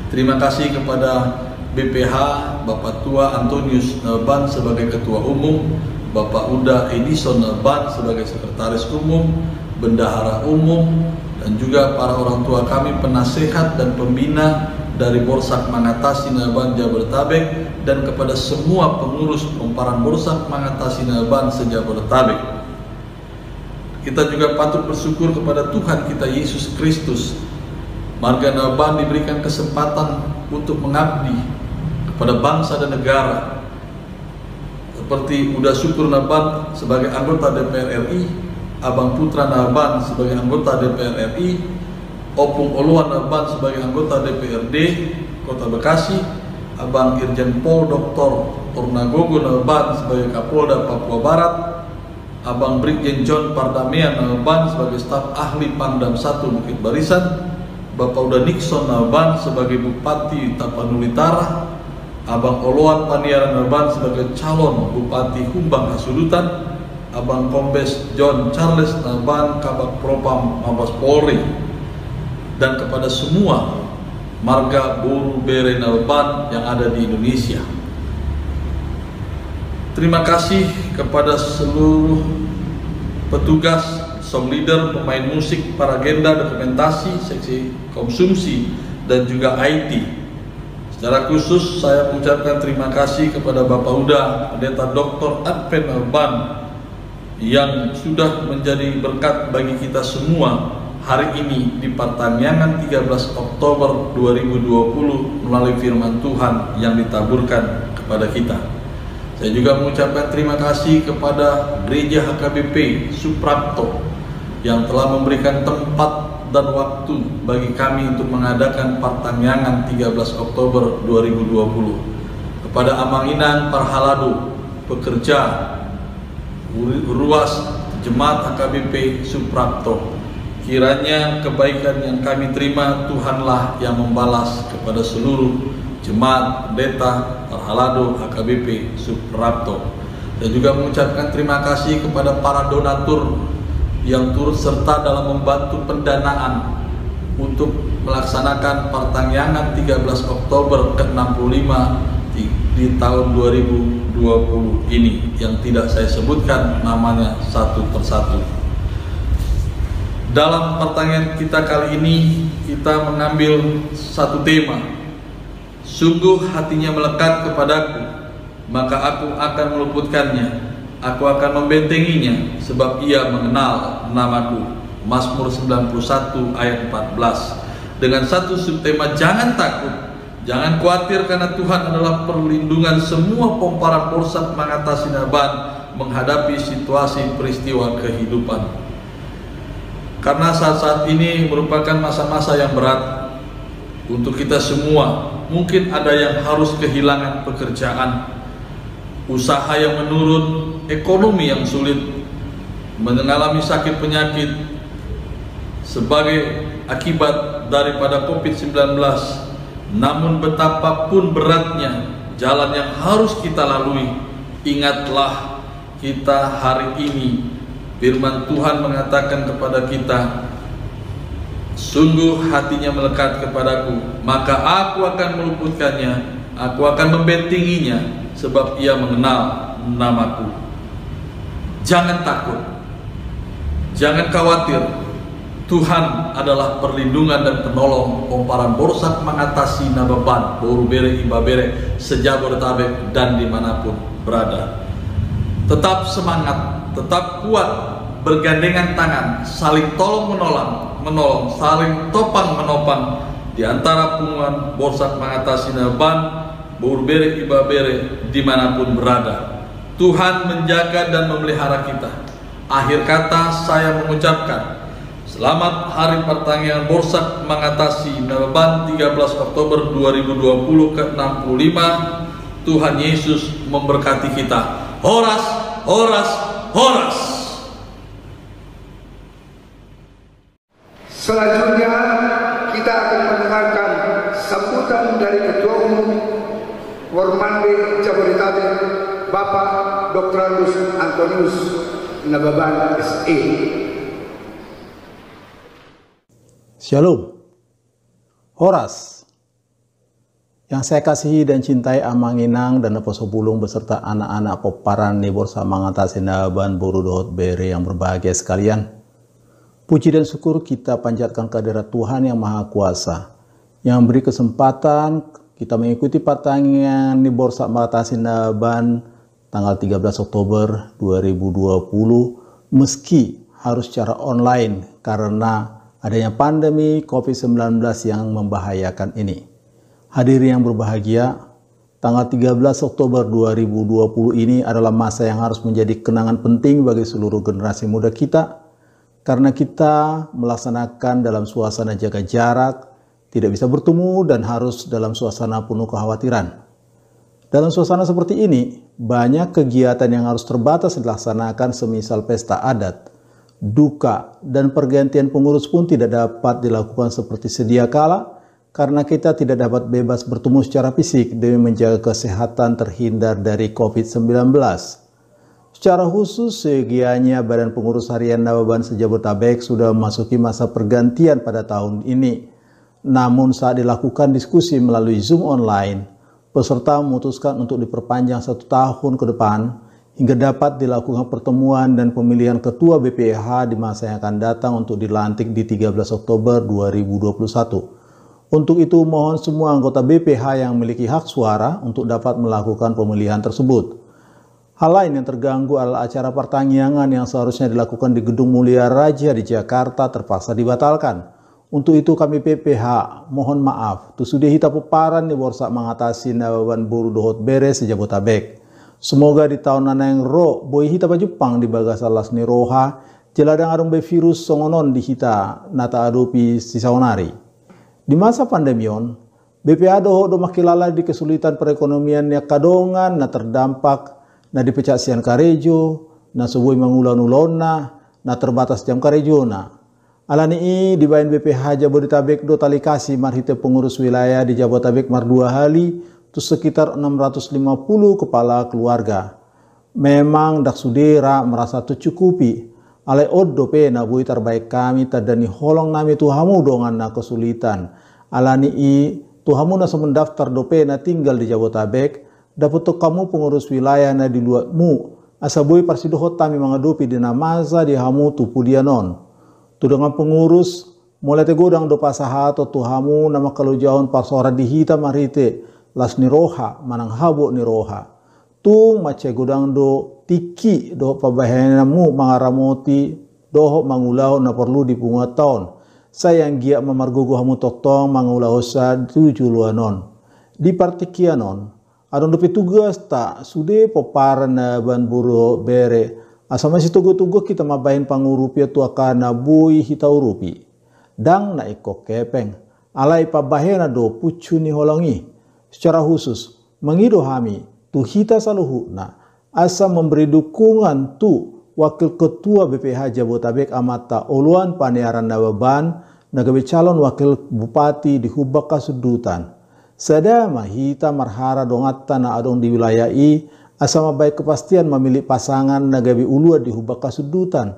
Terima kasih kepada BPH Bapak Tua Antonius Naban sebagai Ketua Umum, Bapak Uda Edison Naban sebagai Sekretaris Umum, Bendahara Umum, dan juga para orang tua kami penasehat dan pembina dari Borsak mengatasi Naban Jabodetabek, dan kepada semua pengurus Peparang Borsak mengatasi Naban sejabodetabek. Kita juga patut bersyukur kepada Tuhan kita Yesus Kristus. Marga Naban diberikan kesempatan untuk mengabdi kepada bangsa dan negara. Seperti Uda Syukur Naban sebagai anggota DPR RI, Abang Putra Naban sebagai anggota DPR RI, Opung Oluan Naban sebagai anggota DPRD Kota Bekasi, Abang Irjen Pol Dr. Ornagogo Naban sebagai Kapolda Papua Barat, Abang Brigjen John Pardamian Naban sebagai staf ahli Pangdam 1 Bukit Barisan, Bapak Uda Nixon Naban sebagai Bupati Tapanulitara, Abang Oloan Paniara Naban sebagai calon Bupati Humbang Hasudutan, Abang Kombes John Charles Naban Kabak Propam Mabes Polri, dan kepada semua marga Borubere Naban yang ada di Indonesia. Terima kasih kepada seluruh petugas, song leader, pemain musik, para agenda, dokumentasi, seksi konsumsi, dan juga IT. Secara khusus saya mengucapkan terima kasih kepada Bapak Uda, Pendeta Dr. Advent Naban yang sudah menjadi berkat bagi kita semua hari ini di pertanyaan 13 Oktober 2020 melalui firman Tuhan yang ditaburkan kepada kita. Saya juga mengucapkan terima kasih kepada Gereja HKBP Suprapto yang telah memberikan tempat dan waktu bagi kami untuk mengadakan pertanyaan 13 Oktober 2020. Kepada Amanginan Parhalado, pekerja ruas Jemaat HKBP Suprapto, kiranya kebaikan yang kami terima Tuhanlah yang membalas kepada seluruh Jemaat Pendeta Parhalado HKBP Suprapto. Dan juga mengucapkan terima kasih kepada para donatur yang turut serta dalam membantu pendanaan untuk melaksanakan pertanyaan 13 Oktober ke-65 di tahun 2020 ini yang tidak saya sebutkan namanya satu persatu. Dalam pertanyaan kita kali ini, kita mengambil satu tema. Sungguh hatinya melekat kepadaku, maka aku akan meluputkannya. Aku akan membentenginya, sebab ia mengenal namaku. Mazmur 91 ayat 14. Dengan satu subtema, jangan takut, jangan khawatir, karena Tuhan adalah perlindungan semua pomparan borsak mengatasi naban menghadapi situasi peristiwa kehidupan. Karena saat-saat ini merupakan masa-masa yang berat untuk kita semua. Mungkin ada yang harus kehilangan pekerjaan, usaha yang menurun, ekonomi yang sulit, mengalami sakit penyakit sebagai akibat daripada COVID-19. Namun betapapun beratnya jalan yang harus kita lalui, ingatlah kita hari ini firman Tuhan mengatakan kepada kita, sungguh hatinya melekat kepadaku, maka aku akan meluputkannya, aku akan membentenginya, sebab ia mengenal namaku. Jangan takut, jangan khawatir. Tuhan adalah perlindungan dan penolong, pomparan borsak mengatasi nababan, boru bere iba bere, sejabodetabek dan dimanapun berada. Tetap semangat, tetap kuat, bergandengan tangan, saling tolong menolong, saling topang menopang di antara punggungan borsak mengatasi naban, boru bere iba bere dimanapun berada. Tuhan menjaga dan memelihara kita. Akhir kata saya mengucapkan selamat Hari Pertanian Borsak mengatasi naban 13 Oktober 2020 ke-65. Tuhan Yesus memberkati kita. Horas, horas, horas. Selanjutnya kita akan mendengarkan sambutan dari Ketua Umum Wormande Jabodetabek, Bapak Dr. Andus Antonius Nababan SE. Shalom. Horas yang saya kasihi dan cintai Amanginang dan Neposobulung beserta anak-anak Poparan Borsak mengatasi naban boru dohot bere yang berbahagia sekalian. Puji dan syukur kita panjatkan kehadirat Tuhan yang Maha Kuasa yang beri kesempatan kita mengikuti pertandingan Borsak mengatasi naban tanggal 13 Oktober 2020 meski harus secara online karena adanya pandemi COVID-19 yang membahayakan ini. Hadirin yang berbahagia, tanggal 13 Oktober 2020 ini adalah masa yang harus menjadi kenangan penting bagi seluruh generasi muda kita, karena kita melaksanakan dalam suasana jaga jarak, tidak bisa bertemu dan harus dalam suasana penuh kekhawatiran. Dalam suasana seperti ini, banyak kegiatan yang harus terbatas dilaksanakan semisal pesta adat, duka, dan pergantian pengurus pun tidak dapat dilakukan seperti sedia kala karena kita tidak dapat bebas bertemu secara fisik demi menjaga kesehatan terhindar dari COVID-19. Secara khusus, segianya Badan Pengurus Harian Nababan se-Jabodetabek sudah memasuki masa pergantian pada tahun ini. Namun saat dilakukan diskusi melalui Zoom online, peserta memutuskan untuk diperpanjang 1 tahun ke depan hingga dapat dilakukan pertemuan dan pemilihan ketua BPH di masa yang akan datang untuk dilantik di 13 Oktober 2021. Untuk itu mohon semua anggota BPH yang memiliki hak suara untuk dapat melakukan pemilihan tersebut. Hal lain yang terganggu adalah acara pertaniangan yang seharusnya dilakukan di Gedung Mulia Raja di Jakarta terpaksa dibatalkan. Untuk itu kami PPH mohon maaf tusude hita Poparan Borsak mengatasi nababan boru dohot bere se-Jabodetabek. Semoga di tahun nanang ro boy hita pa Jepang di bagasalas ni roha jeladang adong be virus songonon di hita nata adopi sisaonari. Di masa pandemion, BPH doho do makilala di kesulitan perekonomian ya kadongan na terdampak na dipecah sian karejo, na sebuah mangulon-ulona, na terbatas jam karejo na. Alani i dibayan BPH Jabodetabek do talikasi marhite pengurus wilayah di Jabodetabek mar 2 hali, itu sekitar 650 kepala keluarga. Memang dak sudera merasa tercukupi. Ale oddo pe na bui terbaik kami tadani holong nami tuhamu dongan na kesulitan. Alani i tuhamu na semendaftar dope na tinggal di Jabodetabek dapat kamu pengurus wilayah na di luarmu, asabui parsidohot tami mengadupi di namaza di hamu tupu dia non. Tu dengan pengurus, mulai tegodang do pasahato tu hamu nama kalau jauh parsora dihita marite, las niroha, manang habuk niroha. Tu mace godang do tiki do pabahenamu mangaramoti, doho mangulau na perlu di punga tahun. Sayang gia memargogo hamu toktong mangulau sa 7 luanon. Di partikianon, adon dope tugas tak sude poparan na ban buru bere. Asama si tugo-tugo kita mabahin pangurupia tu akana bui hitau rupi. Dang na iko kepeng. Alai pabahena do pucu ni holongi. Secara khusus, mengido hami tu hita saluhu na asa memberi dukungan tu Wakil Ketua BPH Jabotabek Amata Oluan Panearan Nababan nagabe calon Wakil Bupati di Hubak Kasudutan. Sadama hita marhara dongatta na adong di wilayah i asama baik kepastian memilih pasangan nagabe ulua di Hubak Kasudutan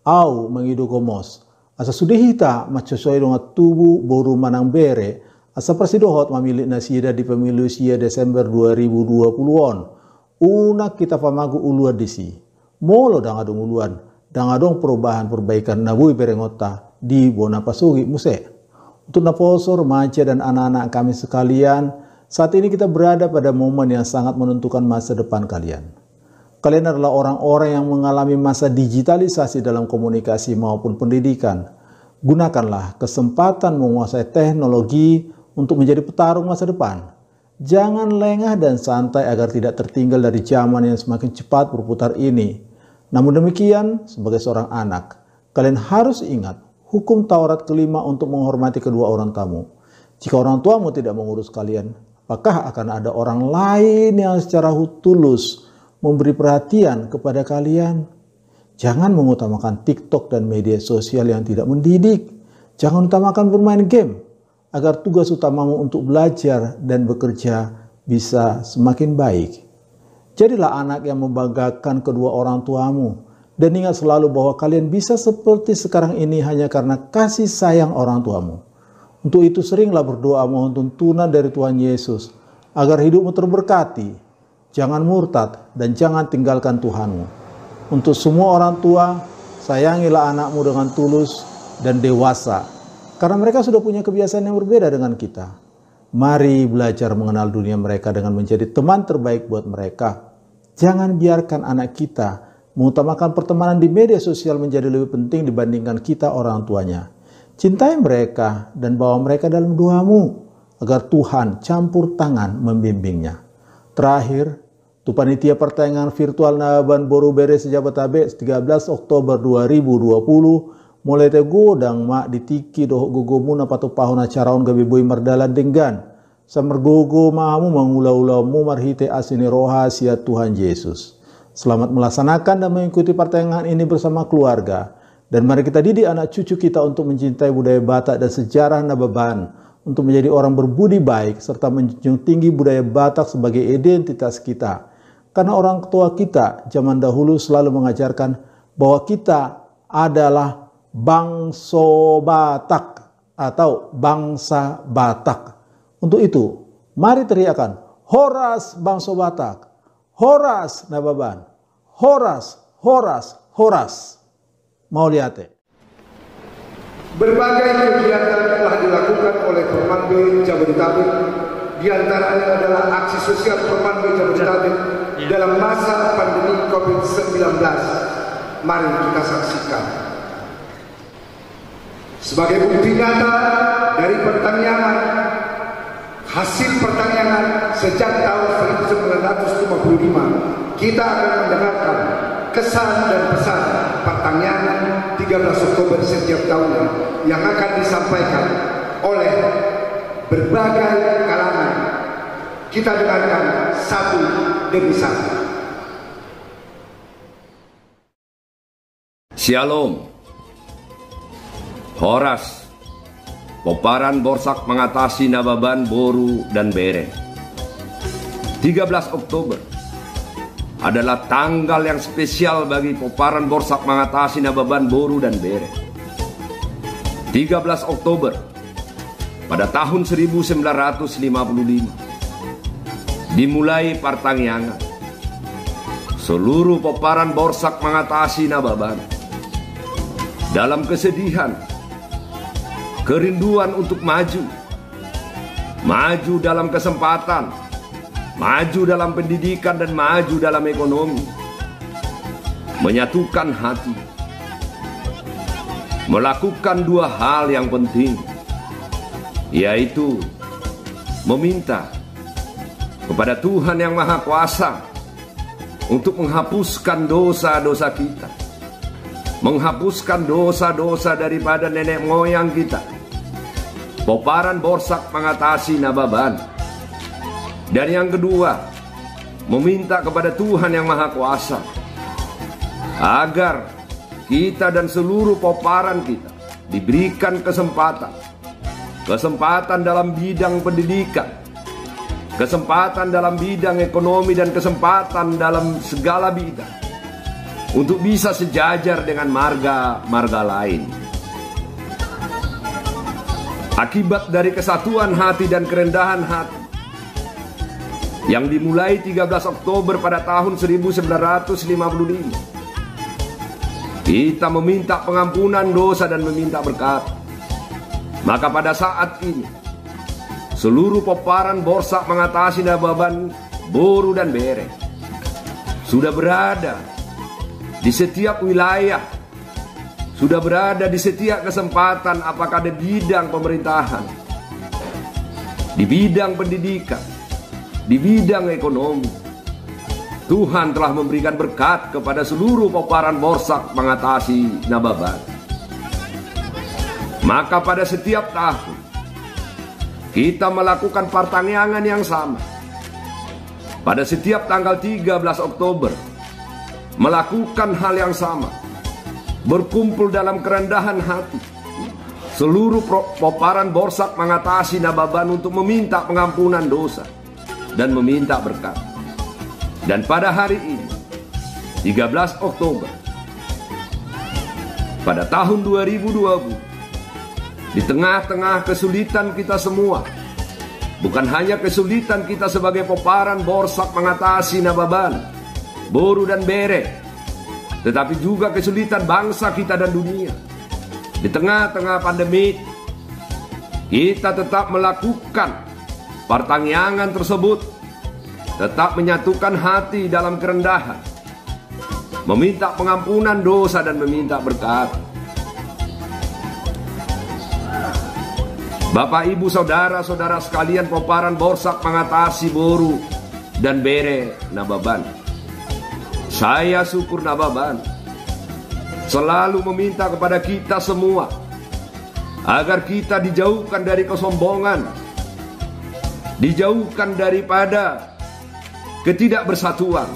au mengido komos. Asa sudah hita macosoy dongat tubuh boru manang bere asa presidohot memilih nasida di pemilu sia Desember 2020-on. Una kita pamagu ulua disi. Molo dang adong uluan, dang adong perubahan perbaikan nabui perengota di Bona Pasugi Muse. Untuk naposor, remaja dan anak-anak kami sekalian, saat ini kita berada pada momen yang sangat menentukan masa depan kalian. Kalian adalah orang-orang yang mengalami masa digitalisasi dalam komunikasi maupun pendidikan. Gunakanlah kesempatan menguasai teknologi untuk menjadi petarung masa depan. Jangan lengah dan santai agar tidak tertinggal dari zaman yang semakin cepat berputar ini. Namun demikian, sebagai seorang anak, kalian harus ingat hukum Taurat kelima untuk menghormati kedua orang tamu. Jika orang tuamu tidak mengurus kalian, apakah akan ada orang lain yang secara tulus memberi perhatian kepada kalian? Jangan mengutamakan TikTok dan media sosial yang tidak mendidik. Jangan utamakan bermain game, agar tugas utamamu untuk belajar dan bekerja bisa semakin baik. Jadilah anak yang membanggakan kedua orang tuamu. Dan ingat selalu bahwa kalian bisa seperti sekarang ini hanya karena kasih sayang orang tuamu. Untuk itu seringlah berdoa mohon tuntunan dari Tuhan Yesus. Agar hidupmu terberkati. Jangan murtad dan jangan tinggalkan Tuhanmu. Untuk semua orang tua, sayangilah anakmu dengan tulus dan dewasa. Karena mereka sudah punya kebiasaan yang berbeda dengan kita. Mari belajar mengenal dunia mereka dengan menjadi teman terbaik buat mereka. Jangan biarkan anak kita mengutamakan pertemanan di media sosial menjadi lebih penting dibandingkan kita orang tuanya. Cintai mereka dan bawa mereka dalam doamu agar Tuhan campur tangan membimbingnya. Terakhir, tu panitia pertandingan virtual Naban Boru Bere Sejabotabek 13 Oktober 2020 mulai tegodang mak ditiki doh gogomu na patu pahuna caraon gabi boy mardalan denggan samergogo mamu mengulau-ulau mu marhite asini rohasia Tuhan Yesus. Selamat melaksanakan dan mengikuti pertandingan ini bersama keluarga, dan mari kita didik anak cucu kita untuk mencintai budaya Batak dan sejarah Nababan, untuk menjadi orang berbudi baik serta menjunjung tinggi budaya Batak sebagai identitas kita. Karena orang tua kita zaman dahulu selalu mengajarkan bahwa kita adalah bangsa Batak atau bangsa Batak. Untuk itu, mari teriakan Horas bangsa Batak, Horas Nababan, Horas, Horas, Horas. Mauliate. Berbagai kegiatan telah dilakukan oleh Permanbe Jabodetabek. Di antaranya adalah aksi sosial Permanbe Jabodetabek dalam masa pandemi COVID-19. Mari kita saksikan. Sebagai bukti nyata dari pertanian, hasil pertanian sejak tahun 1955, kita akan mendengarkan kesan dan pesan pertanian 13 Oktober setiap tahunnya yang akan disampaikan oleh berbagai kalangan. Kita dengarkan satu demi satu. Shalom. Horas, Poparan Borsak mengatasi Nababan, Boru, dan Bere. 13 Oktober adalah tanggal yang spesial bagi Poparan Borsak mengatasi Nababan, Boru, dan Bere. 13 Oktober pada tahun 1955 Dimulai Partangyangan, seluruh peparan Borsak Mangatasi Nababan dalam kesedihan, kerinduan untuk maju dalam kesempatan, maju dalam pendidikan, dan maju dalam ekonomi, menyatukan hati, melakukan dua hal yang penting, yaitu meminta kepada Tuhan Yang Maha Kuasa untuk menghapuskan dosa-dosa kita, menghapuskan dosa-dosa daripada nenek moyang kita, peparan Borsak Mangatasi Nababan. Dan yang kedua, meminta kepada Tuhan Yang Maha Kuasa agar kita dan seluruh peparan kita diberikan kesempatan dalam bidang pendidikan, kesempatan dalam bidang ekonomi, dan kesempatan dalam segala bidang untuk bisa sejajar dengan marga-marga lain. Akibat dari kesatuan hati dan kerendahan hati yang dimulai 13 Oktober pada tahun 1955, kita meminta pengampunan dosa dan meminta berkat. Maka pada saat ini, seluruh peparan Borsak Mangatasi Nababan, Boru dan Bere sudah berada di setiap wilayah, sudah berada di setiap kesempatan, apakah di bidang pemerintahan, di bidang pendidikan, di bidang ekonomi. Tuhan telah memberikan berkat kepada seluruh peparan Borsak Mangatasi Nababan. Maka pada setiap tahun kita melakukan Partangyangan yang sama. Pada setiap tanggal 13 Oktober melakukan hal yang sama, berkumpul dalam kerendahan hati seluruh peparan Borsak Mangatasi Nababan untuk meminta pengampunan dosa dan meminta berkat. Dan pada hari ini, 13 Oktober pada tahun 2020, di tengah-tengah kesulitan kita semua, bukan hanya kesulitan kita sebagai peparan Borsak Mangatasi Nababan, Boru dan Bere, tetapi juga kesulitan bangsa kita dan dunia. Di tengah-tengah pandemi, kita tetap melakukan Partangyangan tersebut, tetap menyatukan hati dalam kerendahan, meminta pengampunan dosa dan meminta berkat. Bapak, Ibu, saudara-saudara sekalian peparan Borsak Mangatasi, Boru dan Bere Nababan, saya syukur Nababan selalu meminta kepada kita semua agar kita dijauhkan dari kesombongan, dijauhkan daripada ketidakbersatuan.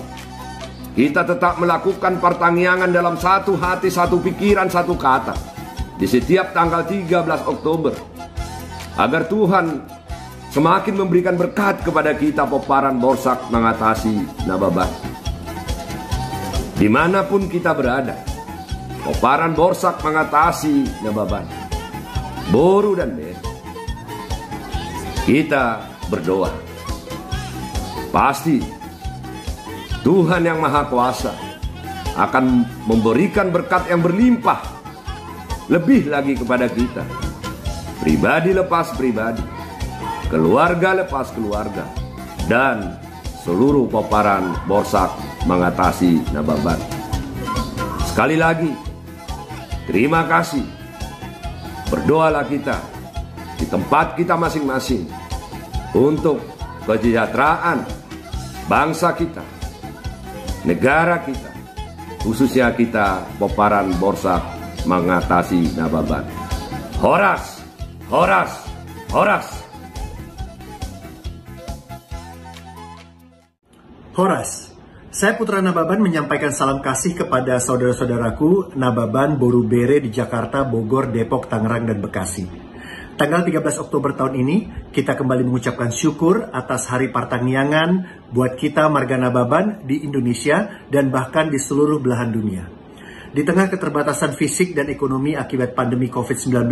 Kita tetap melakukan Partangyangan dalam satu hati, satu pikiran, satu kata di setiap tanggal 13 Oktober, agar Tuhan semakin memberikan berkat kepada kita peparan Borsak Mangatasi Nababan. Dimanapun kita berada, peparan Borsak Mangatasi Nababan, Boru dan Bere, kita berdoa. Pasti Tuhan Yang Maha Kuasa akan memberikan berkat yang berlimpah lebih lagi kepada kita, pribadi lepas pribadi, keluarga lepas keluarga, dan seluruh peparan Borsak Mangatasi Nababan. Sekali lagi, terima kasih. Berdoalah kita di tempat kita masing-masing untuk kesejahteraan bangsa kita, negara kita, khususnya kita peparan Borsak Mangatasi Nababan. Horas, horas, horas. Horas, saya Putra Nababan menyampaikan salam kasih kepada saudara-saudaraku Nababan, Boru, Bere di Jakarta, Bogor, Depok, Tangerang, dan Bekasi. Tanggal 13 Oktober tahun ini, kita kembali mengucapkan syukur atas Hari Partangyangan buat kita Marga Nababan di Indonesia dan bahkan di seluruh belahan dunia. Di tengah keterbatasan fisik dan ekonomi akibat pandemi COVID-19,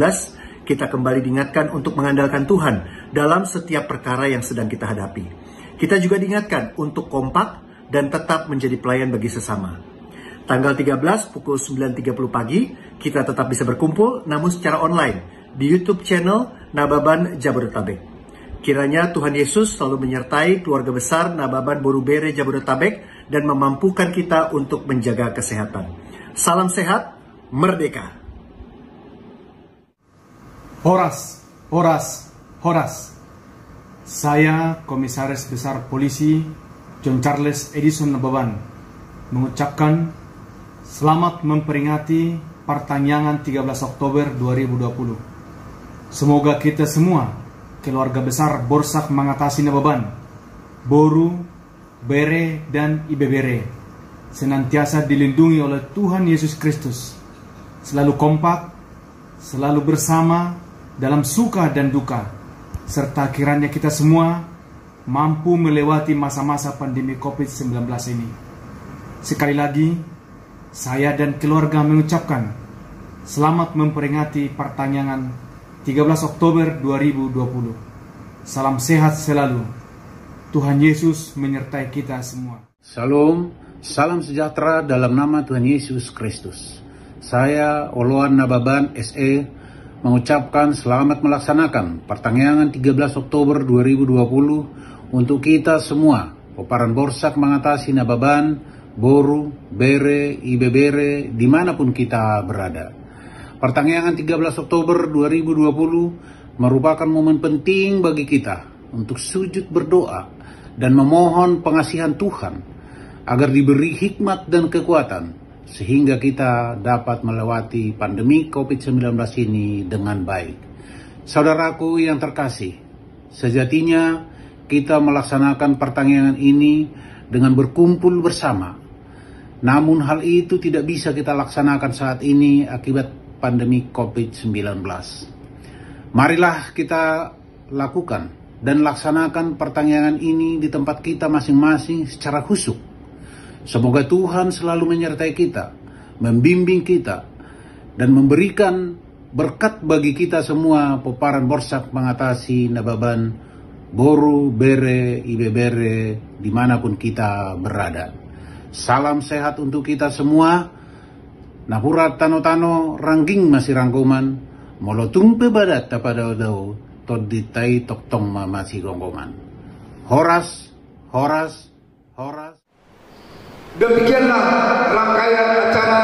kita kembali diingatkan untuk mengandalkan Tuhan dalam setiap perkara yang sedang kita hadapi. Kita juga diingatkan untuk kompak dan tetap menjadi pelayan bagi sesama. Tanggal 13 pukul 9.30 pagi, kita tetap bisa berkumpul namun secara online di YouTube channel Nababan Jabodetabek. Kiranya Tuhan Yesus selalu menyertai keluarga besar Nababan Boru Bere Jabodetabek dan memampukan kita untuk menjaga kesehatan. Salam sehat, merdeka. Horas, horas, horas. Saya Komisaris Besar Polisi John Charles Edison Nababan mengucapkan selamat memperingati Pertanyaan 13 Oktober 2020. Semoga kita semua, keluarga besar Borsak Mangatasi Nababan, Boru, Bere, dan Ibe Bere, senantiasa dilindungi oleh Tuhan Yesus Kristus, selalu kompak, selalu bersama dalam suka dan duka, serta kiranya kita semua mampu melewati masa-masa pandemi COVID-19 ini. Sekali lagi, saya dan keluarga mengucapkan selamat memperingati Pertanyaan 13 Oktober 2020. Salam sehat selalu. Tuhan Yesus menyertai kita semua. Salam, salam sejahtera dalam nama Tuhan Yesus Kristus. Saya Oloan Nababan SE mengucapkan selamat melaksanakan Pertanyaan 13 Oktober 2020 untuk kita semua, Peparan Borsak Mangatasi Nababan, Boru, Bere, Ibe Bere, dimanapun kita berada. Pertanyaan 13 Oktober 2020 merupakan momen penting bagi kita untuk sujud berdoa dan memohon pengasihan Tuhan agar diberi hikmat dan kekuatan sehingga kita dapat melewati pandemi COVID-19 ini dengan baik. Saudaraku yang terkasih, sejatinya kita melaksanakan pertanyaan ini dengan berkumpul bersama. Namun hal itu tidak bisa kita laksanakan saat ini akibat pandemi COVID-19. Marilah kita lakukan dan laksanakan pertanyaan ini di tempat kita masing-masing secara khusyuk. Semoga Tuhan selalu menyertai kita, membimbing kita, dan memberikan berkat bagi kita semua, Peparan Borsak Mangatasi Nababan, Boru, Bere, Ibe Bere, dimanapun kita berada. Salam sehat untuk kita semua. Napurat tano-tano rangging masih rangkuman, molotumpe badat tapadao toditai toktong masih gonggongan. Horas, horas, horas. Demikianlah rangkaian acara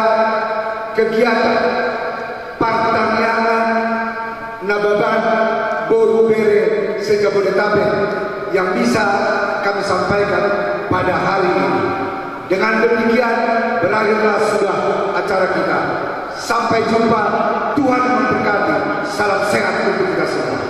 kegiatan Pertanyaan Nababan Boru Bere se-Jabodetabek yang bisa kami sampaikan pada hari ini. Dengan demikian berakhirlah sudah acara kita. Sampai jumpa, Tuhan memberkati. Salam sehat untuk kita semua.